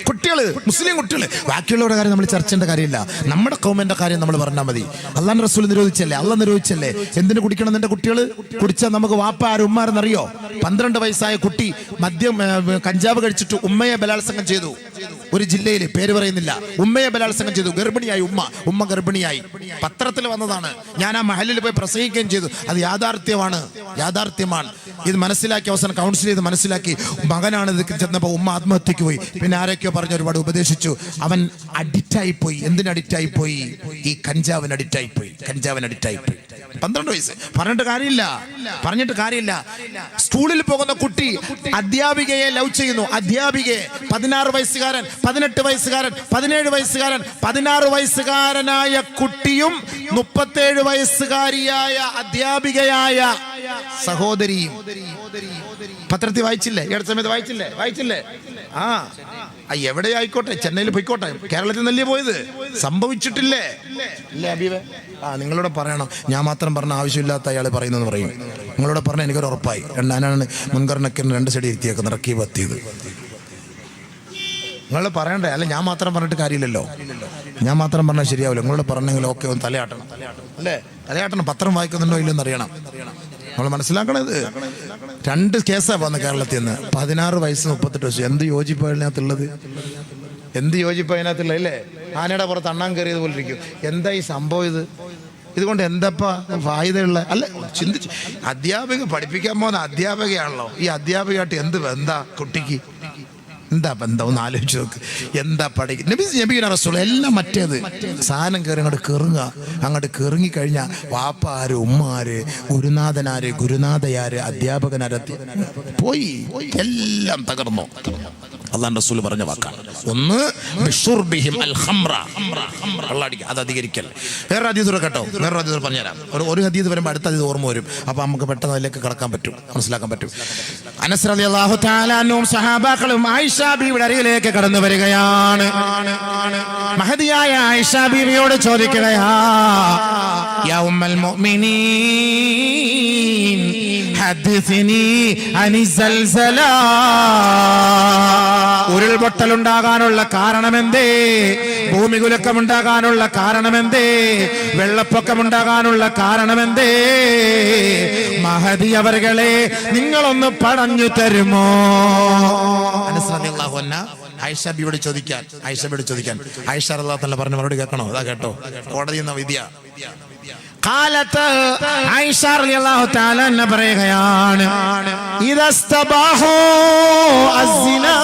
കുട്ടികള്, മുസ്ലിം കുട്ടികള്. ബാക്കിയുള്ളവരുടെ കാര്യം നമ്മൾ ചർച്ച ചെയ്യേണ്ട കാര്യമില്ല. നമ്മുടെ കൗമന്റെ കാര്യം നമ്മൾ പറഞ്ഞാൽ മതി. അള്ളാഹു റസൂൽ നിരോധിച്ചല്ലേ, അള്ളാഹ് നിരോധിച്ചല്ലേ. എന്തിനു കുടിക്കണം? നിന്റെ കുട്ടികൾ കുടിച്ചാൽ നമുക്ക് വാപ്പ ആരും ഉമ്മാരെന്നറിയോ? 12 വയസ്സായ കുട്ടി മദ്യം കഞ്ചാവ് കഴിച്ചിട്ട് ഉമ്മയെ ബലാത്സംഗം ചെയ്തു. ഒരു ജില്ലയിൽ, പേര് പറയുന്നില്ല, ഉമ്മയെ ബലാത്സംഗം ചെയ്തു. ഗർഭിണിയായി ഉമ്മ ഗർഭിണിയായി. പത്രത്തിൽ വന്നതാണ്. ഞാൻ ആ മഹലിൽ പോയി പ്രസംഗിക്കുകയും ചെയ്തു. അത് യാഥാർത്ഥ്യമാണ്. ഇത് മനസ്സിലാക്കി അവസാനം കൗൺസിൽ ചെയ്ത് മനസ്സിലാക്കി. മകനാണ് ഇത് ചെന്നപ്പോൾ ഉമ്മ ആത്മഹത്യക്ക് പോയി. പിന്നെ ആരൊക്കെയോ പറഞ്ഞ് ഒരുപാട് ഉപദേശിച്ചു. അവൻ അഡിക്റ്റായി പോയി. എന്തിന് അഡിക്റ്റായി പോയി? ഈ കഞ്ചാവിന് അഡിക്റ്റായി പോയി. 12 വയസ്സ്. പറഞ്ഞിട്ട് കാര്യമില്ല. സ്കൂളിൽ പോകുന്ന കുട്ടി അധ്യാപികയെ ലവ് ചെയ്യുന്നു. അധ്യാപികയെ 16 വയസ്സുകാരൻ, 18 വയസ്സുകാരൻ, 17 വയസ്സുകാരൻ, 16 വയസ്സുകാരനായ കുട്ടിയും 37 വയസ്സുകാരിയായ അധ്യാപികയായ സഹോദരിയും. പത്രത്തിൽ വായിച്ചില്ലേ? ഈ അടുത്ത സമയത്ത് വായിച്ചില്ലേ? എവിടെ ആയിക്കോട്ടെ, ചെന്നൈയിൽ പോയിക്കോട്ടെ, കേരളത്തിൽ നല്ലേ പോയത്, സംഭവിച്ചിട്ടില്ലേ? ഇല്ലേ അബീബേ? നിങ്ങളോട് പറയണം. ഞാൻ മാത്രം പറഞ്ഞ ആവശ്യമില്ലാത്ത അയാൾ പറയുന്നെന്ന് പറയും. നിങ്ങളോട് പറഞ്ഞാൽ എനിക്കൊരു ഉറപ്പായി. ഞാനാണ് മുൻഗണനയ്ക്ക് 2 സൈഡ് ഇരുത്തിയേക്കുന്നത്, റക്കീബ് എത്തിയത്. നിങ്ങൾ പറയണ്ടേ? അല്ല, ഞാൻ മാത്രം പറഞ്ഞിട്ട് കാര്യമില്ലല്ലോ. ഞാൻ മാത്രം പറഞ്ഞാൽ ശരിയാവില്ല. നിങ്ങളോട് പറഞ്ഞെങ്കിൽ ഓക്കെ, ഒന്ന് തലയാട്ടണം അല്ലേ? തലയാട്ടണം. പത്രം വായിക്കുന്നുണ്ടോ ഇല്ലെന്ന് അറിയണം. നമ്മൾ മനസ്സിലാക്കണത്. 2 കേസാണ് വന്നത് കേരളത്തിൽ നിന്ന്. 16 വയസ്സ്, 38 വയസ്സ്. എന്ത് യോജിപ്പാണ് അതിനകത്തുള്ളത്? അല്ലേ? ആനയുടെ പുറത്ത് അണ്ണാൻ കയറിയത് പോലെ ഇരിക്കും. എന്താ ഈ സംഭവം? ഇതുകൊണ്ട് എന്തപ്പാ ഫായിദയുള്ള? അല്ല, ചിന്തിച്ച്. അധ്യാപിക പഠിപ്പിക്കാൻ പോകുന്ന അധ്യാപികയാണല്ലോ. ഈ അധ്യാപികയായിട്ട് എന്ത് ബന്ധാ കുട്ടിക്ക്? എന്താ ബന്ധം? ഒന്ന് ആലോചിച്ച് നോക്ക്. എന്താ നബിയുനാ റസൂൽ എല്ലാം മറ്റേത് സാധനം കയറി അങ്ങോട്ട് കെറുങ്ങിക്കഴിഞ്ഞാൽ വാപ്പ ആര്, ഉമ്മ ആര്, ഗുരുനാഥനാര്, ഗുരുനാഥയാര്, അധ്യാപകനാര് പോയി, എല്ലാം തകർന്നു. അല്ലാഹു റസൂൽ പറഞ്ഞ വാക്കാണ്. ഒന്ന് അത് അധികരിക്കൽ. വേറെ ഹദീസ് കേട്ടോ, വേറെ ഹദീസ് പറഞ്ഞുതരാം. ഒരു ഹദീസ് വരുമ്പോൾ അടുത്ത ഹദീസ് ഓർമ്മ വരും. അപ്പൊ നമുക്ക് പെട്ടെന്ന് അതിലേക്ക് കടക്കാൻ പറ്റും, മനസ്സിലാക്കാൻ പറ്റും. അനസ് റളിയല്ലാഹു തആല അൻഹും സഹാബാക്കളും ആയിഷ ബീവിയുടെ അരികിലേക്ക് കടന്നു വരികയാണ്. മഹദിയായ ആയിഷ ബീവിയോട് ചോദിക്കുകയാ, യാ ഉമ്മൽ മുഅ്മിനീൻ ഹദ്ദിസ്നി അനി സൽസല. ഉരുൾപൊട്ടലുണ്ടാകാനുള്ള കാരണമെന്തേ? ഭൂമികുലുക്കമുണ്ടാകാനുള്ള കാരണമെന്തേ? വെള്ളപ്പൊക്കമുണ്ടാകാനുള്ള കാരണമെന്തേ? മഹദി അവர்களെ നിങ്ങളൊന്ന് പറഞ്ഞു തരുമോ? അനസ് റളിയല്ലാഹു അൻഹു ആയിഷ ബിയോട് ചോദിക്കാൻ. ആയിഷ റളിയല്ലാഹു അൻഹ പറഞ്ഞ മറുപടി കേൾക്കണോ? അതാ കേട്ടോ, കോടതിയിൽ നിന്ന് വിധിയ. കാലത്ത് ആയിഷ റളിയല്ലാഹു തആല അൻഹ പറയുകയാണ്, ഇദസ്തബാഹു അസ്സിനാ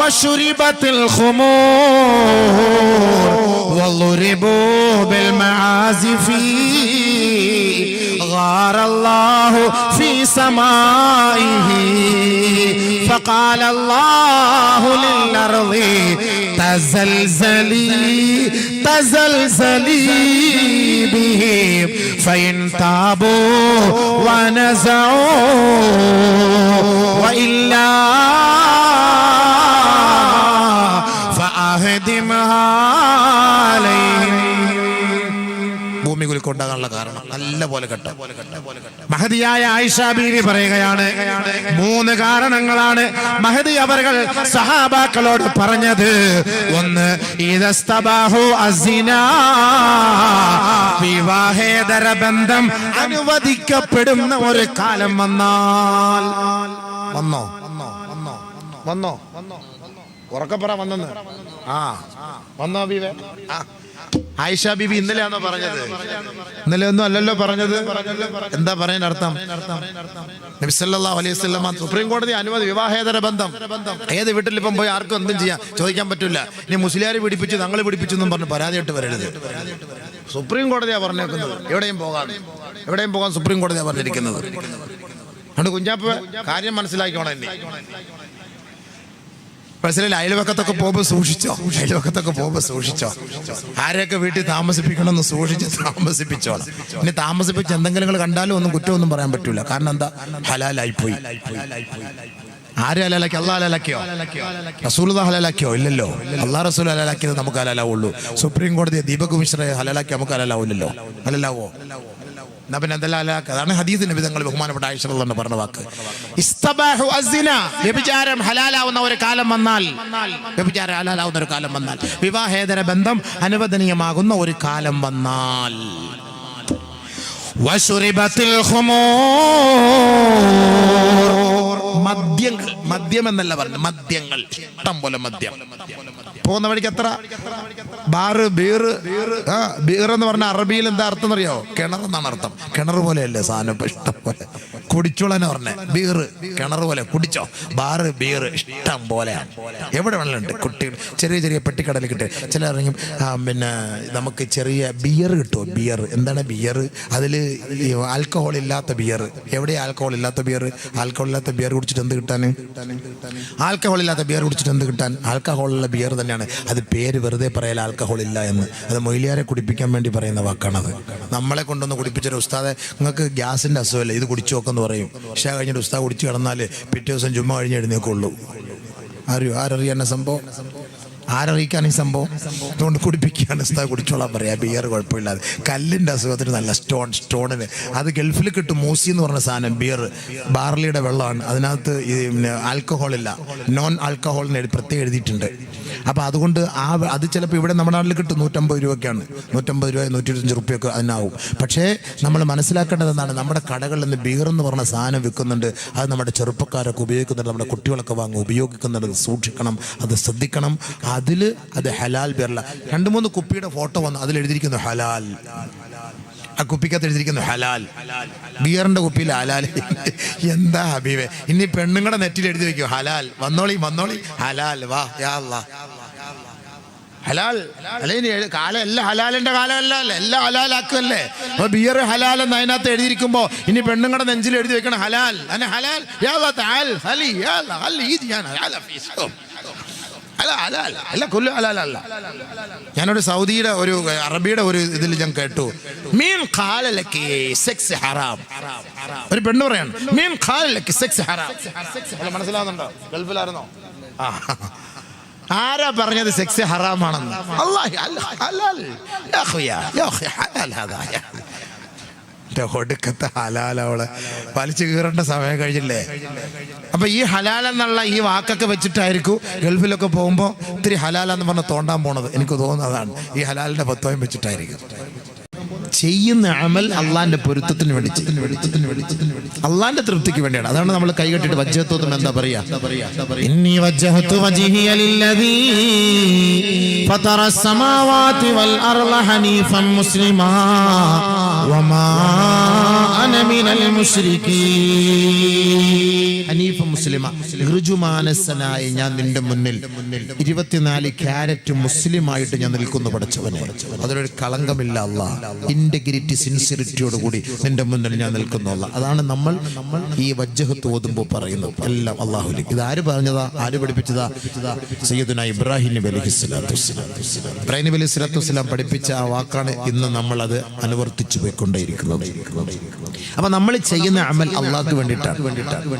വശുരിബത്തിൽ ഖുമൂർ വളുരിബു ബിൽ മആസിഫി غار الله في سمائه فقال الله للأرض تزلزلي بهم فإن تابوا ونزعوا وإلا فأهدمها عليهم. ഭൂമികുലുക്കൊണ്ടാകാനുള്ള കാരണം നല്ല പോലെ കേട്ടോ. മഹദിയായ ആയിഷ ബീവി പറയുകയാണ്, 3 കാരണങ്ങളാണ് മഹദി അവർകൾ സഹാബാക്കളോട് പറഞ്ഞത്. ഒന്ന്, ഇദസ്തബാഹു അസ്സിനാ, വിവാഹേതര ബന്ധം അനുവദിക്കപ്പെടുന്ന ഒരു കാലം വന്നാൽ. വന്നോ ഉറക്കപ്പറ വന്നെന്ന്. വന്നോ ബീവേ? ആയിഷ ബീബി ഇന്നലെയാണോ പറഞ്ഞത്? ഇന്നലെ ഒന്നും അല്ലല്ലോ പറഞ്ഞത്. എന്താ പറയാൻ അർത്ഥം? നബി സല്ലല്ലാഹു അലൈഹി വസല്ലം സുപ്രീം കോടതി അനുമതി, വിവാഹേതര ബന്ധം ഏത് വീട്ടിൽ ഇപ്പം പോയി ആർക്കും എന്തും ചെയ്യാം, ചോദിക്കാൻ പറ്റില്ല. ഇനി മുസ്ലിയാർ പിടിപ്പിച്ചു, ഞങ്ങൾ പിടിപ്പിച്ചു എന്നും പറഞ്ഞ് പരാതിയായിട്ട് വരരുത്. സുപ്രീം കോടതിയാ പറഞ്ഞേക്കുന്നത്. എവിടെയും പോകാൻ സുപ്രീം കോടതിയാ പറഞ്ഞിരിക്കുന്നത്. അതുകൊണ്ട് കുഞ്ഞാപ്പ് കാര്യം മനസ്സിലാക്കിക്കോണം. എന്നെ മനസ്സിലായി. അയൽവക്കത്തൊക്കെ പോകുമ്പോൾ സൂക്ഷിച്ചോ. ആരെയൊക്കെ വീട്ടിൽ താമസിപ്പിക്കണമെന്ന് സൂക്ഷിച്ച് താമസിപ്പിച്ചോളാം. ഇനി താമസിപ്പിച്ച് എന്തെങ്കിലും കണ്ടാലും ഒന്നും കുറ്റമൊന്നും പറയാൻ പറ്റൂല. കാരണം എന്താ? ഹലാലായിപ്പോയി. ആര് ഹലാലാക്കി? അള്ളാഹ് ഹലാലാക്കിയോ? റസൂലുള്ളാഹി ഹലാലാക്കിയോ? ഇല്ലല്ലോ. അള്ളാഹ് റസൂൽ ഹലാലാക്കിയത് നമുക്ക് ഹലാലാവുള്ളൂ. സുപ്രീം കോടതി ദീപക് മിശ്ര ഹലാലാക്കി നമുക്ക് ഹലാലാവില്ലല്ലോ. ഹലാലാവോ? എന്നാ പിന്നെ എന്തെല്ലാം ഹലാലാക്കുക? അതാണ് ഹദീസ് നബി തങ്ങൾ ബഹുമാനപ്പെട്ട ആയിഷ റളിയല്ലാഹു അൻഹ പറഞ്ഞ വാക്ക്. ഇസ്തബാഹു അസ്സിന, വ്യഭിചാരം ഹലാലാവുന്ന ഒരു കാലം വന്നാൽ, വ്യഭിചാരം ഹലാലാവുന്ന ഒരു കാലം വന്നാൽ, വിവാഹേതര ബന്ധം അനുവദനീയമാകുന്ന ഒരു കാലം വന്നാൽ, വശുരിബത്തിൽ ഖുമൂർ, മദ്യങ്ങൾ, മദ്യം എന്നല്ല പറഞ്ഞു, മദ്യങ്ങൾ, ഇഷ്ടം പോലെ മദ്യം. പോകുന്ന വഴിക്ക് എത്ര ബാറ്, ബീറ്. ബീർ എന്ന് പറഞ്ഞ അറബിയിൽ എന്താ അർത്ഥം എന്നറിയോ? കിണർ എന്നാണ് അർത്ഥം. കിണർ പോലെയല്ലേ സാധനം, ഇഷ്ടം പോലെ. കുടിച്ചോളെന്ന് പറഞ്ഞേ, ബീറ് കിണർ പോലെ, കുടിച്ചോ. ബാറ്, ബീറ് ഇഷ്ടം പോലെയാണ്, എവിടെ വേണമെങ്കിലും ഉണ്ട്. കുട്ടികൾ ചെറിയ ചെറിയ പെട്ടിക്കടയിൽ കിട്ടും. ചില ഇറങ്ങും പിന്നെ നമുക്ക് ചെറിയ ബിയർ കിട്ടുമോ? ബിയർ എന്താണ് ബിയർ? അതിൽ ആൽക്കഹോൾ ഇല്ലാത്ത ബിയർ. എവിടെയാ ആൽക്കഹോൾ ഇല്ലാത്ത ബിയർ? ആൽക്കഹോൾ ഇല്ലാത്ത ബിയർ കുടിച്ചിട്ട് എന്ത് കിട്ടാൻ? ആൽക്കഹോൾ ഇല്ലാത്ത ബിയർ കുടിച്ചിട്ട് എന്ത് കിട്ടാൻ? ആൽക്കഹോളുള്ള ബിയർ തന്നെയാണ്. അത് പേര് വെറുതെ പറയല, ആൽക്കഹോൾ ഇല്ല എന്ന്. അത് മൊയ്ലിയാരെ കുടിപ്പിക്കാൻ വേണ്ടി പറയുന്ന വാക്കാണത്. നമ്മളെ കൊണ്ടൊന്ന് കുടിപ്പിച്ചൊരു ഉസ്താദെ, നിങ്ങൾക്ക് ഗ്യാസിന്റെ അസുഖമല്ലേ, ഇത് കുടിച്ചു നോക്കെന്ന് പറയും. പക്ഷേ കഴിഞ്ഞിട്ട് ഉസ്താദ് കുടിച്ച് കിടന്നാൽ പിറ്റേ ദിവസം ജുമ്മ കഴിഞ്ഞ് എഴുന്നേക്കുള്ളൂ. ആരറിയാൻ സംഭവം? ആരറിയിക്കാൻ ഈ സംഭവം? അതുകൊണ്ട് കുടിപ്പിക്കുകയാണ് ഉസ്താദ്, കുടിച്ചോളാൻ പറയാം. ബിയർ കുഴപ്പമില്ലാതെ. കല്ലിൻ്റെ അസുഖത്തിന് നല്ല സ്റ്റോണിന് അത് ഗൾഫിൽ കിട്ടും. മൂസി എന്ന് പറഞ്ഞ സാധനം, ബിയർ ബാർലിയുടെ വെള്ളമാണ്. അതിനകത്ത് ആൽക്കഹോളില്ല, നോൺ ആൽക്കഹോളിന് പ്രത്യേകം എഴുതിയിട്ടുണ്ട്. അപ്പോൾ അതുകൊണ്ട് അത് ചിലപ്പോൾ ഇവിടെ നമ്മുടെ നാട്ടിൽ കിട്ടും. 150 രൂപയ്ക്കാണ്. 150 രൂപ 125 റുപ്യൊക്കെ അതിനാവും. പക്ഷേ നമ്മൾ മനസ്സിലാക്കേണ്ടത് എന്താണ്? നമ്മുടെ കടകളിൽ നിന്ന് ബിയർ എന്ന് പറഞ്ഞ സാധനം വിൽക്കുന്നുണ്ട്. അത് നമ്മുടെ ചെറുപ്പക്കാരൊക്കെ ഉപയോഗിക്കുന്നുണ്ട്, നമ്മുടെ കുട്ടികളൊക്കെ വാങ്ങും ഉപയോഗിക്കുന്നുണ്ട്. അത് സൂക്ഷിക്കണം, അത് ശ്രദ്ധിക്കണം. അത് ഹലാൽ ബിയറല്ല. 2-3 കുപ്പിയുടെ ഫോട്ടോ വന്നു, അതിലെഴുതിയിരിക്കുന്നു ഹലാൽ. ആ കുപ്പിക്കകത്ത് എഴുതിയിരിക്കുന്നു ഹലാൽ. ബിയറിന്റെ കുപ്പിയിൽ ഹലാൽ. എന്താ ഹബീബേ, ഇനി പെണ്ണുങ്ങളുടെ നെറ്റിൽ എഴുതി വെക്കും ഹലാൽ. വന്നോളി ഹലാൽ, വാ യാ അല്ലാഹ് ഹലാൽ. അല്ലെ കാലം എല്ലാം ഹലാലിന്റെ കാലമല്ല, എല്ലാം ഹലാലാക്കല്ലേ. അപ്പൊ ബിയർ ഹലാൽ എന്ന് അതിനകത്ത് എഴുതിയിരിക്കുമ്പോ ഇനി പെണ്ണുങ്ങളുടെ നെഞ്ചിൽ എഴുതി വെക്കണം ഹലാൽ. ഹലാൽ യാ അല്ലാഹ് തആൽ ഹലി യാ അല്ലാഹ് ഹലി ഈദിയാന ഹലാൽ ഫീസും. ഞാനൊരു സൗദിയുടെ ഒരു അറബിയുടെ ഒരു ഇതിൽ ഞാൻ കേട്ടു, മീൻ ഖാലലകി സെക്സ് ഹറാം. ഒരു പെണ്ണ് പറയാണ് മീൻ ഖാലലകി സെക്സ് ഹറാം. മനസ്സിലാവുന്നുണ്ടോ? ഗൾഫിലായിരുന്നോ? ആരാ പറഞ്ഞത് സെക്സ് ഹറാമാണെന്ന്? അല്ലാഹി ഹലാൽ യാ ഖുയാ യാ ഹലാൽ ഹദാ. ഒടുക്കത്തെ ഹലാൽ. അവളെ വലിച്ചു കീറേണ്ട സമയം കഴിഞ്ഞില്ലേ? അപ്പൊ ഈ ഹലാൽ എന്നുള്ള ഈ വാക്കൊക്കെ വെച്ചിട്ടായിരിക്കും ഗൾഫിലൊക്കെ പോകുമ്പോൾ ഇത്തിരി ഹലാലെന്ന് പറഞ്ഞ് തോണ്ടാൻ പോണത്. എനിക്ക് തോന്നുന്നതാണ് ഈ ഹലാലിന്റെ പത്വം വെച്ചിട്ടായിരിക്കും. ചെയ്യുന്ന അമൽ അള്ളാന്റെ പൊരുത്തത്തിന് വേണ്ടി, അള്ളാന്റെ തൃപ്തിക്ക് വേണ്ടിയാണ്. അതാണ് നമ്മൾ കൈകെട്ടിട്ട് വജ്ജഹത്വം എന്താ പറയാ? ഇന്നി വജ്ജഹതു വജ്ഹിയ ലില്ലദീ ഫതറ السماوات والأرض حنيفا مسلما وما أنا من المشركين. ഹനീഫ മുസ്ലിമ, ഋജുമാനസനായി ഞാൻ നിന്റെ മുന്നിൽ 24 ക്യാരറ്റ് മുസ്ലിമായിട്ട് ഞാൻ നിൽക്കുന്നു പടച്ചവനെ. അതിലൊരു കളങ്കമില്ല അല്ലാഹ്. ഇന്റഗ്രിറ്റി, സിൻസിയറിറ്റിയോട് കൂടി നിന്റെ മുന്നിൽ ഞാൻ നിൽക്കുന്നു അല്ലാഹ്. അതാണ് നമ്മൾ ഈ വജ്ജഹത്ത് ഓതുമ്പോൾ പറയുന്നത്. എല്ലാം അല്ലാഹുലേക്ക്. ഇത് ആര് പറഞ്ഞതാ? ആര് പഠിപ്പിച്ചതാ? സയ്യിദുനാ ഇബ്രാഹിം നബി അലൈഹിസ്സലാത്തു വസ്സലാം. ഇബ്രാഹിം നബി അലൈഹിസ്സലാത്തു വസ്സലാം പഠിപ്പിച്ച ആ വാക്കാണ് ഇന്ന് നമ്മൾ അത് അനുവർത്തിച്ചു പോയിക്കൊണ്ടേയിരിക്കുന്നത്. അപ്പൊ നമ്മൾ ചെയ്യുന്ന അമൽ അള്ളാഹ്ക്ക് വേണ്ടിയിട്ടാണ്.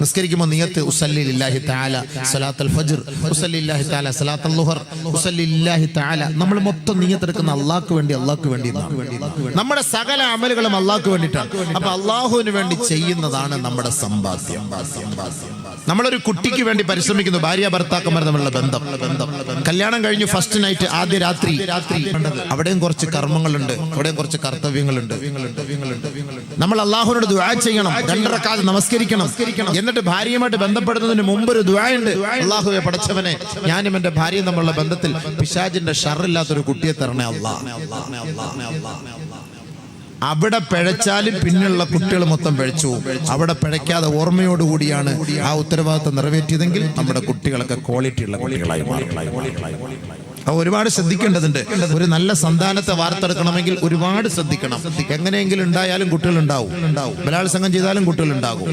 നിസ്കരിക്കുമ്പോൾ നിയത്ത് ഉസല്ലി ലില്ലാഹി തആല സലാത്തുൽ ഫജ്ർ, ഉസല്ലി ലില്ലാഹി തആല സലാത്തുൽ ളുഹർ, ഉസല്ലി ലില്ലാഹി തആല. നമ്മൾ മൊത്തം നിയത്ത് എടുക്കുന്ന അള്ളാഹ്ക്ക് വേണ്ടി, അള്ളാഹ്ക്ക് വേണ്ടി. നമ്മുടെ സകല അമലുകളും അള്ളാഹ്ക്ക് വേണ്ടിയിട്ടാണ്. അപ്പൊ അള്ളാഹുവിന് വേണ്ടി ചെയ്യുന്നതാണ് നമ്മുടെ സമ്പാദ്യം. നമ്മളൊരു കുട്ടിക്ക് വേണ്ടി പരിശ്രമിക്കുന്നു. ഭാര്യ ഭർത്താക്കന്മാർ തമ്മിലുള്ള ബന്ധം. കല്യാണം കഴിഞ്ഞു ഫസ്റ്റ് നൈറ്റ്, ആദ്യ രാത്രി. അവിടെയും കുറച്ച് കർമ്മങ്ങളുണ്ട്, അവിടെയും കുറച്ച് കർത്തവ്യങ്ങളുണ്ട്. നമ്മൾ അള്ളാഹുവിനോട് ദുആ ചെയ്യണം, 2 റക്അത്ത് നമസ്കരിക്കണം. എന്നിട്ട് ഭാര്യയുമായിട്ട് ബന്ധപ്പെടുന്നതിന് മുമ്പ് ഒരു ദുആ ഉണ്ട്. അള്ളാഹുവേ പടച്ചവനെ, ഞാനും എന്റെ ഭാര്യയും തമ്മിലുള്ള ബന്ധത്തിൽ പിശാചിന്റെ ഷർറില്ലാത്തൊരു കുട്ടിയെ തരണേ അള്ളാഹ്. അവിടെ പിഴച്ചാലും പിന്നെയുള്ള കുട്ടികൾ മൊത്തം പിഴച്ചു. അവിടെ പിഴയ്ക്കാതെ ഓർമ്മയോടുകൂടിയാണ് ആ ഉത്തരവാദിത്വം നിറവേറ്റിയതെങ്കിൽ നമ്മുടെ കുട്ടികളൊക്കെ ക്വാളിറ്റിയുള്ള കുട്ടികളായി മാറി. ഒരുപാട് ശ്രദ്ധിക്കേണ്ടതുണ്ട്. ഒരു നല്ല സന്താനത്തെ വാർത്തെടുക്കണമെങ്കിൽ ഒരുപാട് ശ്രദ്ധിക്കണം. എങ്ങനെയെങ്കിലും ഉണ്ടായാലും കുട്ടികൾ ഉണ്ടാവും. ബലാത്സംഗം ചെയ്താലും കുട്ടികൾ ഉണ്ടാകും.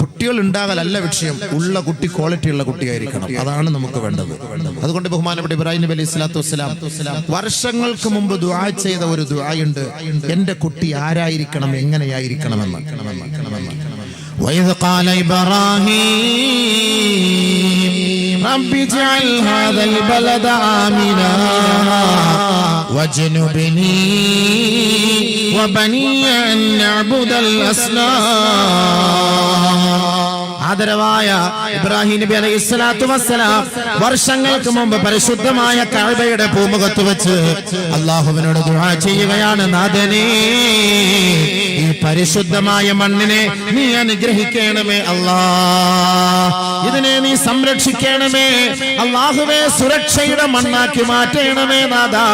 കുട്ടികൾ ഉണ്ടാകലല്ല വിഷയം, ഉള്ള കുട്ടി ക്വാളിറ്റിയുള്ള കുട്ടിയായിരിക്കണം. അതാണ് നമുക്ക് വേണ്ടത്. അതുകൊണ്ട് ബഹുമാനപ്പെട്ട ഇബ്രാഹിം നബി അലൈഹിസ്സലാത്തു വസ്സലാം വർഷങ്ങൾക്ക് മുമ്പ് ദുആ ചെയ്ത ഒരു ദുആയുണ്ട്. എന്റെ കുട്ടി ആരായിരിക്കണം, എങ്ങനെയായിരിക്കണമെന്ന്. وإذ قال إبراهيم റബ്ബി ജഅൽ ഹാദൽ ബലദ ആമിനാ വജ്നുബ്നി വബനിയ അൻ നഅ്ബുദൽ അസ്നാം. ആദരവായ ഇബ്രാഹിം നബി അലൈഹിസ്സലാത്തു വസ്സലാം വർഷങ്ങൾക്ക് മുമ്പ് പരിശുദ്ധമായ കഅബയുടെ പൂമുഖത്ത് വെച്ച് അല്ലാഹുവിനോട് ദുആ ചെയ്യുകയാണ്, നാഥനേ ഈ പരിശുദ്ധമായ മണ്ണിനെ നീ അനുഗ്രഹിക്കണമേ അല്ലാഹ്, ഇതിനെ നീ സംരക്ഷിക്കണമേ അല്ലാഹുവേ, സുരക്ഷയുടെ മണ്ണാക്കി മാറ്റണമേ നാഥാ.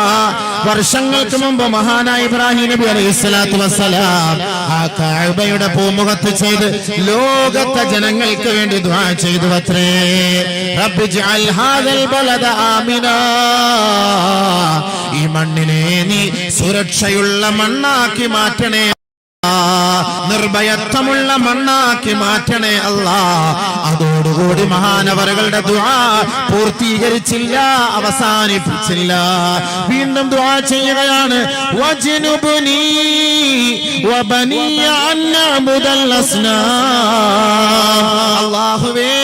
വർഷങ്ങൾക്ക് മുമ്പ് മഹാനായ ഇബ്രാഹിം നബി അലൈഹിസ്സലാത്തു വസ്സലാം ആ കഅബയുടെ പൂമുഖത്ത് ചെയ്ത് ലോകത്തെ ജനങ്ങൾക്ക് വേണ്ടി ദുആ ചെയ്തു അത്രേ, റബ്ബി ജഅൽ ഹാദൽ ബലദ ആമിനാ, ഈ മണ്ണിനെ നീ സുരക്ഷയുള്ള മണ്ണാക്കി മാറ്റണേ, നിർഭയത്വമുള്ള മണ്ണാക്കി മാറ്റണേ അല്ലാഹ്. അതോടുകൂടി മഹാനവറുകളുടെ ദുആ പൂർത്തീകരിച്ചില്ല, അവസാനിപ്പിച്ചില്ല. വീണ്ടും ദുആ ചെയ്യുകയാണ്, വജ്നുബ്നി വബനിയ അൻ നഅ്ബുദൽ അസ്നാം. അല്ലാഹുവേ,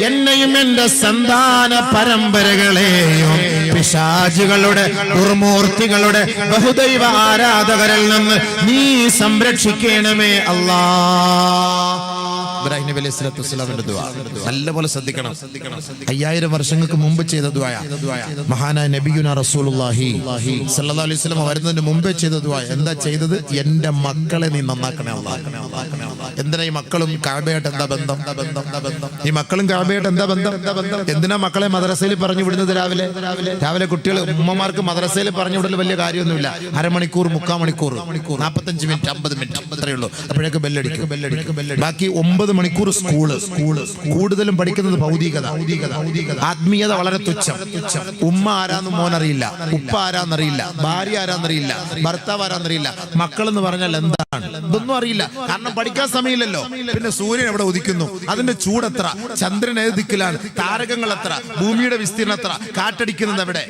എന്നെയും എന്റെ സന്താന പരമ്പരകളെയും പിശാചുകളുടെ ദുർമൂർത്തികളുടെ ബഹുദൈവ ആരാധകരിൽ നിന്ന് നീ സംരക്ഷിക്കണമേ അല്ലാഹ്. ഇബ്രാഹിം നബി അലൈഹി സ്വലാത്തു വസ്സലാമിന്റെ ദുആ നല്ലപോലെ ശ്രദ്ധിക്കണം. 5000 വർഷങ്ങൾക്ക് മുമ്പ് ചെയ്ത ദുആ, മഹാനായ നബിയുനാ റസൂലുള്ളാഹി സ്വല്ലല്ലാഹു അലൈഹി വസല്ലം വരുന്നതിന് മുമ്പേ ചെയ്ത ദുആ. എന്താ ചെയ്തത്? എന്റെ മക്കളെ നീ നന്നാക്കണേ അല്ലാഹ്. എന്തിനാ ഈ മക്കളും കഅബയായിട്ട് എന്താ ബന്ധം? ഈ മക്കളും കഅബയായിട്ട് എന്താ ബന്ധം? എന്തിനാ മക്കളെ മദ്രസയിൽ പറഞ്ഞു വിടുന്നത്? രാവിലെ കുട്ടികൾ ഉമ്മമാർക്ക് മദ്രസയിൽ പറഞ്ഞു വിടൽ വലിയ കാര്യമൊന്നുമില്ല. അരമണിക്കൂർ, 3/4 മണിക്കൂർ, 45 മിനിറ്റ്, 50 മിനിറ്റ് അത്രയേ ഉള്ളൂ. അപ്പോഴേക്ക് ബെല്ലടിക്കും. ബാക്കി 9 മണിക്കൂർ സ്കൂള്. കൂടുതലും പഠിക്കുന്നത് ഭൗതികത, ആത്മീയത വളരെ തുച്ഛം. ഉമ്മ ആരാന്ന് മോനറിയില്ല, ഉപ്പ ആരാന്നറിയില്ല, ഭാര്യ ആരാന്നറിയില്ല, ഭർത്താവ് ആരാന്നറിയില്ല. മക്കൾ എന്ന് പറഞ്ഞാൽ എന്താണ് ഇതൊന്നും അറിയില്ല, കാരണം പഠിക്കാൻ സമയമില്ലല്ലോ. പിന്നെ സൂര്യൻ എവിടെ ഉദിക്കുന്നു, അതിന്റെ ചൂടെത്ര, ചന്ദ്രൻ ഏത് ദിക്കിലാണ്, താരകങ്ങൾ എത്ര, ഭൂമിയുടെ വിസ്തീർണം എത്ര, കാറ്റടിക്കുന്നത് എവിടെ,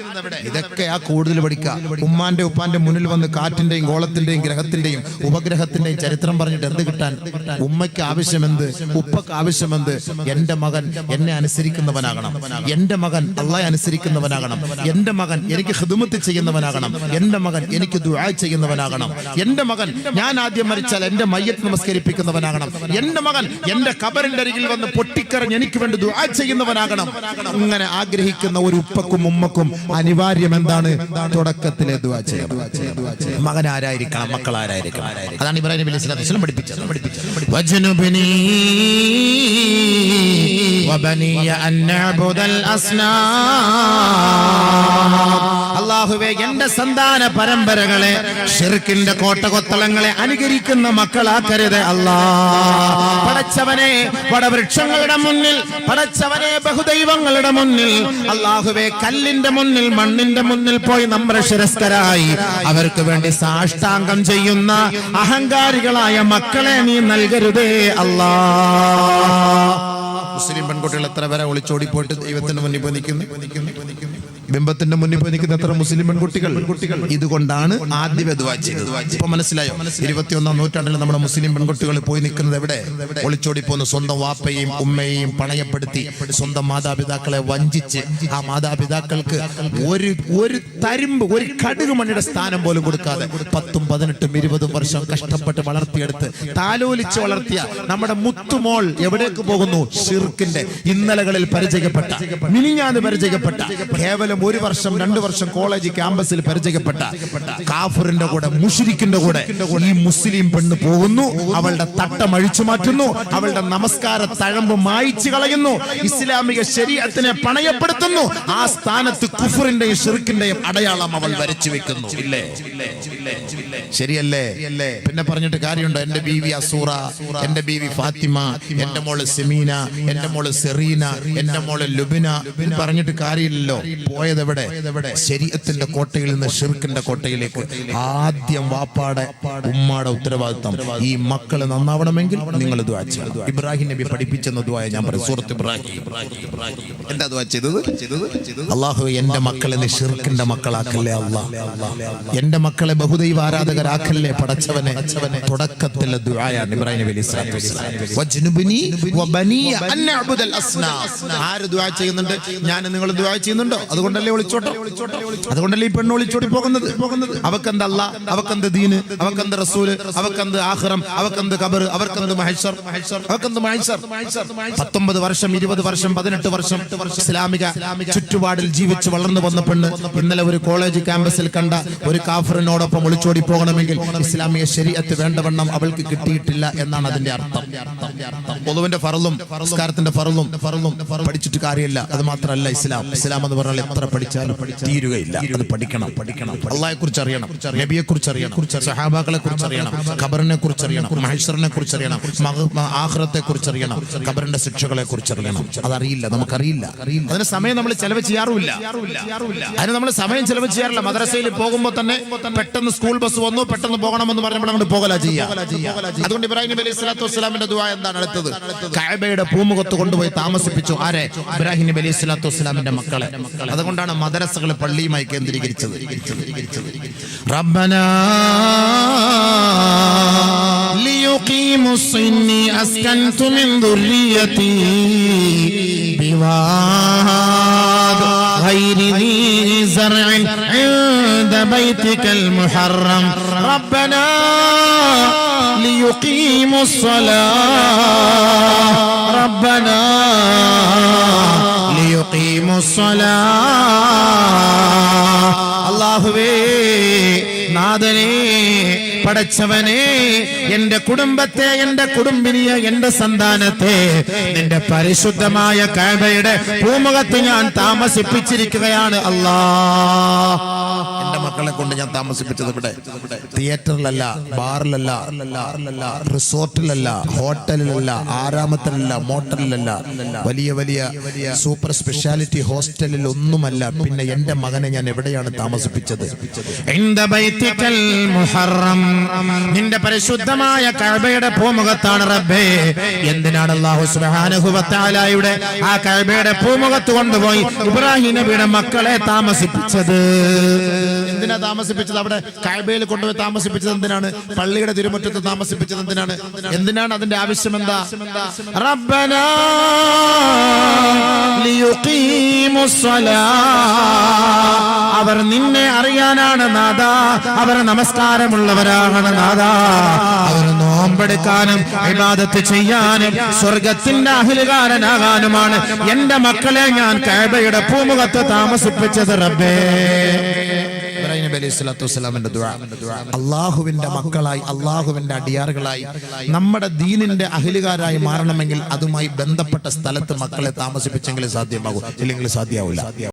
ഇതൊക്കെയാ കൂടുതൽ പഠിക്കുക. ഉമ്മാന്റെ ഉപ്പാന്റെ മുന്നിൽ വന്ന് കാറ്റിന്റെയും ഗോളത്തിന്റെയും ഗ്രഹത്തിന്റെയും ഉപഗ്രഹത്തിന്റെയും ചരിത്രം പറഞ്ഞിട്ട് എന്ത് കിട്ടാൻ? ഉമ്മയ്ക്ക് ആവശ്യമെന്ത്, ഉപ്പക്ക് ആവശ്യമെന്ത്? എന്റെ മകൻ എന്നെ അനുസരിക്കുന്നവനാകണം, എന്റെ മകൻ അള്ളാഹയെ അനുസരിക്കുന്നവനാകണം, എന്റെ മകൻ എനിക്ക് ഖിദ്മത്ത് ചെയ്യുന്നവനാകണം, എന്റെ മകൻ എനിക്ക് ദുആ ചെയ്യുന്നവനാകണം, എന്റെ മകൻ ഞാൻ ആദ്യം മരിച്ചാൽ എന്റെ മയ്യത്ത് നമസ്കരിപ്പിക്കുന്നവനാകണം, എന്റെ മകൻ എന്റെ ഖബറിന്റെ അരികിൽ വന്ന് പൊട്ടിക്കരഞ്ഞ് എനിക്ക് വേണ്ടി ദുആ ചെയ്യുന്നവനാകണം. അങ്ങനെ ആഗ്രഹിക്കുന്ന ഒരു ഉപ്പക്കും ഉമ്മക്കും അനിവാര്യം എന്താണ്? തുടക്കത്തിലെ ദുആ ചെയ്യണം. മകൻ ആരായിരിക്കണം, മക്കൾ ആരായിരിക്കണം? അതാണ് ഇബ്രാഹിം നബി അലൈഹി സ്വലാത്തു വസ്സലാം പഠിപ്പിച്ചത്. വജ്നുബ്നി വബനിയ അൻ നഅ്ബുദൽ അസ്നാം. അല്ലാഹുവേ, എന്റെ സന്താന പരമ്പരകളെ ശിർക്കിന്റെ കോട്ടകൊത്തളങ്ങളെ അനുകരിക്കുന്ന മക്കളാക്കരുത് അല്ലാഹ്. പടച്ചവനെ, വടവൃക്ഷങ്ങളുടെ മുന്നിൽ, പടച്ചവനെ, ബഹുദൈവങ്ങളുടെ മുന്നിൽ, അല്ലാഹുവേ, കല്ലിന്റെ മുന്നിൽ, മണ്ണിന്റെ മുന്നിൽ പോയി നമ്രശിരസ്കരായി അവർക്ക് വേണ്ടി സാഷ്ടാംഗം ചെയ്യുന്ന അഹങ്കാരികളായ മക്കളെ നീ നൽകരുതേ അല്ലാഹ്. മുസ്ലിം പെൺകുട്ടികൾ എത്ര പേരെ ഒളിച്ചോടി പോയിട്ട് ദൈവത്തിന്റെ മുന്നിൽ പോയി നിൽക്കുന്നു, ബിംബത്തിന്റെ മുന്നിൽ പോയി നിൽക്കുന്ന എത്ര മുസ്ലിം പെൺകുട്ടികൾ. ഇതുകൊണ്ടാണ് ആദ്യമേ ദുആ ചെയ്തത്. ഇപ്പൊ മനസ്സിലായോ? 21ാം നൂറ്റാണ്ടിൽ നമ്മുടെ മുസ്ലിം പെൺകുട്ടികൾ പോയി നിൽക്കുന്നത് എവിടെ? ഒളിച്ചോടി പോകുന്നു. സ്വന്തം വാപ്പയെയും ഉമ്മയെയും പണയപ്പെടുത്തി, സ്വന്തം മാതാപിതാക്കളെ വഞ്ചിച്ച്, ആ മാതാപിതാക്കൾക്ക് ഒരു തരിമ്പ്, ഒരു കടുക് മണ്ണിയുടെ സ്ഥാനം പോലും കൊടുക്കാതെ 10, 18, 20 വർഷം കഷ്ടപ്പെട്ട് വളർത്തിയെടുത്ത് താലോലിച്ച് വളർത്തിയ നമ്മുടെ മുത്തുമോൾ എവിടേക്ക് പോകുന്നു? ശിർക്കിന്റെ ഇന്നലകളിൽ പരിചയപ്പെട്ട, മിനിഞ്ഞാന്ന് പരിചയപ്പെട്ട, കേവലം 1 വർഷം 2 വർഷം കോളേജ് ക്യാമ്പസിൽ പരിചയപ്പെട്ട കാഫിറിന്റെ കൂടെ, മുശ്രിക്കിന്റെ കൂടെ ഈ മുസ്ലിം പെണ്ണ് പോകുന്നു. അവളുടെ തട്ടം അഴിച്ചു മാറ്റുന്നു, അവളുടെ നമസ്കാര തഴമ്പ് മായ്ച്ചു കളയുന്നു, ഇസ്ലാമിക ശരീഅത്തിനെ പണയപ്പെടുത്തുന്നു. ആ സ്ഥാനത്ത് കുഫറിന്റെയും ശിർക്കിന്റെയും അടയാളം അവൾ വരച്ചു വെക്കുന്നു. ഇല്ലേ? ശരിയല്ലേ? പിന്നെ പറഞ്ഞിട്ട് കാര്യമുണ്ടോ? എന്റെ ബീവി അസൂറ, എന്റെ ബീവി ഫാത്തിമ, എന്റെ മോള് സെമീന, എന്റെ മോള് സെറീന, എന്റെ മോള് ലുബിന പറഞ്ഞിട്ട് കാര്യമില്ലല്ലോ. പോയതെവിടെ? ശരീഅത്തിന്റെ കോട്ടയിൽ നിന്ന് ശിർക്കിന്റെ കോട്ടയിലേക്ക്. ആദ്യം വാപ്പാടെ ഉമ്മാടെ ഉത്തരവാദിത്തം. ഈ മക്കള് നന്നാവണമെങ്കിൽ നിങ്ങൾ ദുആ ചെയ്യണം. ഇബ്രാഹിം നബി പഠിപ്പിച്ചെന്ന ദുആ ഞാൻ പറയും. സൂറത്ത് ഇബ്രാഹിം. എന്താ ദുആ ചെയ്തത്? അല്ലാഹു എന്റെ മക്കളെ നീ ശിർക്കിന്റെ മക്കളാക്കല്ലേ അല്ലാഹ്. എന്റെ മക്കളെ ബഹുദൈവ ആരാധകരാക്കല്ലേ പടച്ചവനെ. തുടക്കത്തിലെ ദുആയാണ് ഇബ്രാഹിം നബി അലൈഹി സ്വലാത്തു വസ്സലാം. വജ്നുബ്നി വബനിയ അൻ നഅ്ബുദൽ അസ്നാം. ആര് ദുആ ചെയ്യുന്നുണ്ട്? ഞാൻ നിങ്ങൾ ദുആ ചെയ്യുന്നുണ്ടോ? അതുകൊണ്ടല്ലേ ഒളിച്ചോട്ടം, അതുകൊണ്ടല്ലേ ഈ പെണ്ണ് ഒളിച്ചോടി പോകുന്നത്. അവക്കെന്ത് അല്ലാഹ്, അവക്കെന്ത് ദീന്, അവക്കെന്ത് റസൂല്, അവക്കെന്ത് ആഖിറം, അവക്കെന്ത് ഖബർ, അവർക്കെന്ത് മഹ്ശർ, അവക്കെന്ത് മഹ്ശർ. 19 വർഷം 20 വർഷം 18 വർഷം ഇസ്ലാമിക ചുറ്റുപാടിൽ ജീവിച്ച് വളർന്നു വന്ന പെണ്ണ് ഇന്നലെ ഒരു കോളേജ് ക്യാമ്പസിൽ കണ്ട ഒരു കാഫിറിനോടൊപ്പം ഒളിച്ചോടി പോകണമെങ്കിൽ ഇസ്ലാമിക ശരീഅത്ത് വേണ്ടവണ്ണം അവൾക്ക് കിട്ടിയിട്ടില്ല എന്നാണ് അതിന്റെ അർത്ഥം. വുളുവിന്റെ ഫർളും നിസ്കാരത്തിന്റെ ഫർളും പഠിച്ചിട്ട് കാര്യമില്ല. അത് മാത്രമല്ല ഇസ്ലാം എന്ന് പറഞ്ഞാൽ എത്ര പഠിച്ചാലും തീരുകയില്ല. അത് പഠിക്കണം. അള്ളാഹയെ കുറിച്ച് അറിയണം, നബിയെ കുറിച്ച് അറിയണം, സഹാബാക്കളെ കുറിച്ച് അറിയണം, ഖബറിനെ കുറിച്ച് അറിയണം, മഹ്ശറിനെ കുറിച്ച് അറിയണം, ആഖിറത്തെ കുറിച്ച് അറിയണം, ഖബറിന്റെ ശിക്ഷകളെ കുറിച്ച് അറിയണം. അതറിയില്ല, നമുക്കറിയില്ല. അതിന് സമയം നമ്മൾ ചെലവ് ചെയ്യാറുമില്ല. അതിന് നമ്മൾ സമയം ചെലവ് ചെയ്യാറില്ല. മദ്രസയിൽ പോകുമ്പോൾ തന്നെ പെട്ടെന്ന് സ്കൂൾ ബസ് വന്നു, പെട്ടെന്ന് പോകണമെന്ന് പറഞ്ഞപ്പോൾ അങ്ങോട്ട് പോകല ചെയ്യാം. അതുകൊണ്ട് ഇബ്രാഹിം നബി അലൈഹി സ്വലാത്തു വസ്സലാമിന്റെ ദുആ എന്താണ് അടുത്തത്? കഅബയുടെ പൂമുഖത്ത് കൊണ്ടുപോയി താമസിപ്പിച്ചു. ആരെ? ഇബ്രാഹിം നബി അലൈഹി സ്വലാത്തു വസ്സലാമിന്റെ മക്കളെ. അതുകൊണ്ടാണ് മദ്രസകൾ പള്ളിയുമായി കേന്ദ്രീകരിച്ചത്. റബ്ബനാ ലിയുഖീമുസ്സിന്നി അസ്കൻതു മിൻ ദുർരിയതി ബിവാദ് ഗൈരി ദീ സർഇൻ ഇൻദ ബൈതികൽ മുഹറം റബ്ബനാ ലിയുഖീമുസ്സലാഹ് റബ്ബനാ ലിയുഖീമുസ്സലാഹ്. അല്ലാഹുവേ, നാഥനേ, പടച്ചവനെ, എന്റെ കുടുംബത്തെ, എന്റെ കുടുംബിനിയെ, എന്റെ സന്താനത്തെ നിന്റെ പരിശുദ്ധമായ കഅബയുടെ പൂമുഖത്ത് ഞാൻ താമസിപ്പിച്ചിരിക്കുകയാണ് അല്ലാഹ്. എന്റെ മക്കളെ കൊണ്ട് ഞാൻ താമസിപ്പിച്ചത് ഇവിടെ തിയേറ്ററിലല്ല, ബാറിലല്ല, റിസോർട്ടിലല്ല, ഹോട്ടലിലല്ല, ആരാമത്തിലല്ല, മോട്ടലിലല്ല, വലിയ വലിയ സൂപ്പർ സ്പെഷ്യാലിറ്റി ഹോസ്റ്റലിൽ ഒന്നുമല്ല. പിന്നെ എന്റെ മകനെ ഞാൻ എവിടെയാണ് താമസിപ്പിച്ചത്? ഇൻദ ബൈതികൽ മുഹറം, നിന്റെ പരിശുദ്ധമായ കഅബയുടെ പൂമുഖത്താണ് റബ്ബേ. എന്തിനാണ് അല്ലാഹു സുബ്ഹാനഹു വ തആലയുടെ ആ കഅബയുടെ പൂമുഖത്ത് കൊണ്ടുപോയി ഇബ്രാഹിം നബിയുടെ മക്കളെ താമസിപ്പിച്ചത്? എന്തിനാ താമസിപ്പിച്ചത്? അവിടെ കഅബയിൽ കൊണ്ടുപോയി താമസിപ്പിച്ചത് എന്തിനാണ്? പള്ളിയുടെ തിരുമുറ്റത്ത് താമസിപ്പിച്ചത് എന്തിനാണ്? അതിന്റെ ആവശ്യം എന്താ? റബ്ബനാ ലിയുഖീമുസ്സലാഹ്, അവർ നിന്നെ അറിയാനാണ് നാദാ, അവർ നമസ്കാരമുള്ളവരാണ് നാദാ, അവർ നോമ്പെടുക്കാനും ഇബാദത്ത് ചെയ്യാനും സ്വർഗത്തിന്റെ അഹ്ലുകാരനാകാനുമാണ് എന്റെ മക്കളെ ഞാൻ കഅബയുടെ പൂമുഖത്ത് താമസിപ്പിച്ചത് റബ്ബേ. ഇബ്രാഹിം നബി അലൈഹി സ്വലാത്തു വസ്സലാമിന്റെ ദുആ. അല്ലാഹുവിന്റെ മക്കളായി, അല്ലാഹുവിന്റെ അടിയാറുകളായി, നമ്മുടെ ദീനിന്റെ അഹ്ലുകാരായി മാറണമെങ്കിൽ അതുമായി ബന്ധപ്പെട്ട സ്ഥലത്ത് മക്കളെ താമസിപ്പിച്ചെങ്കിൽ സാധ്യമാകും, ഇല്ലെങ്കിൽ സാധ്യമാവില്ല.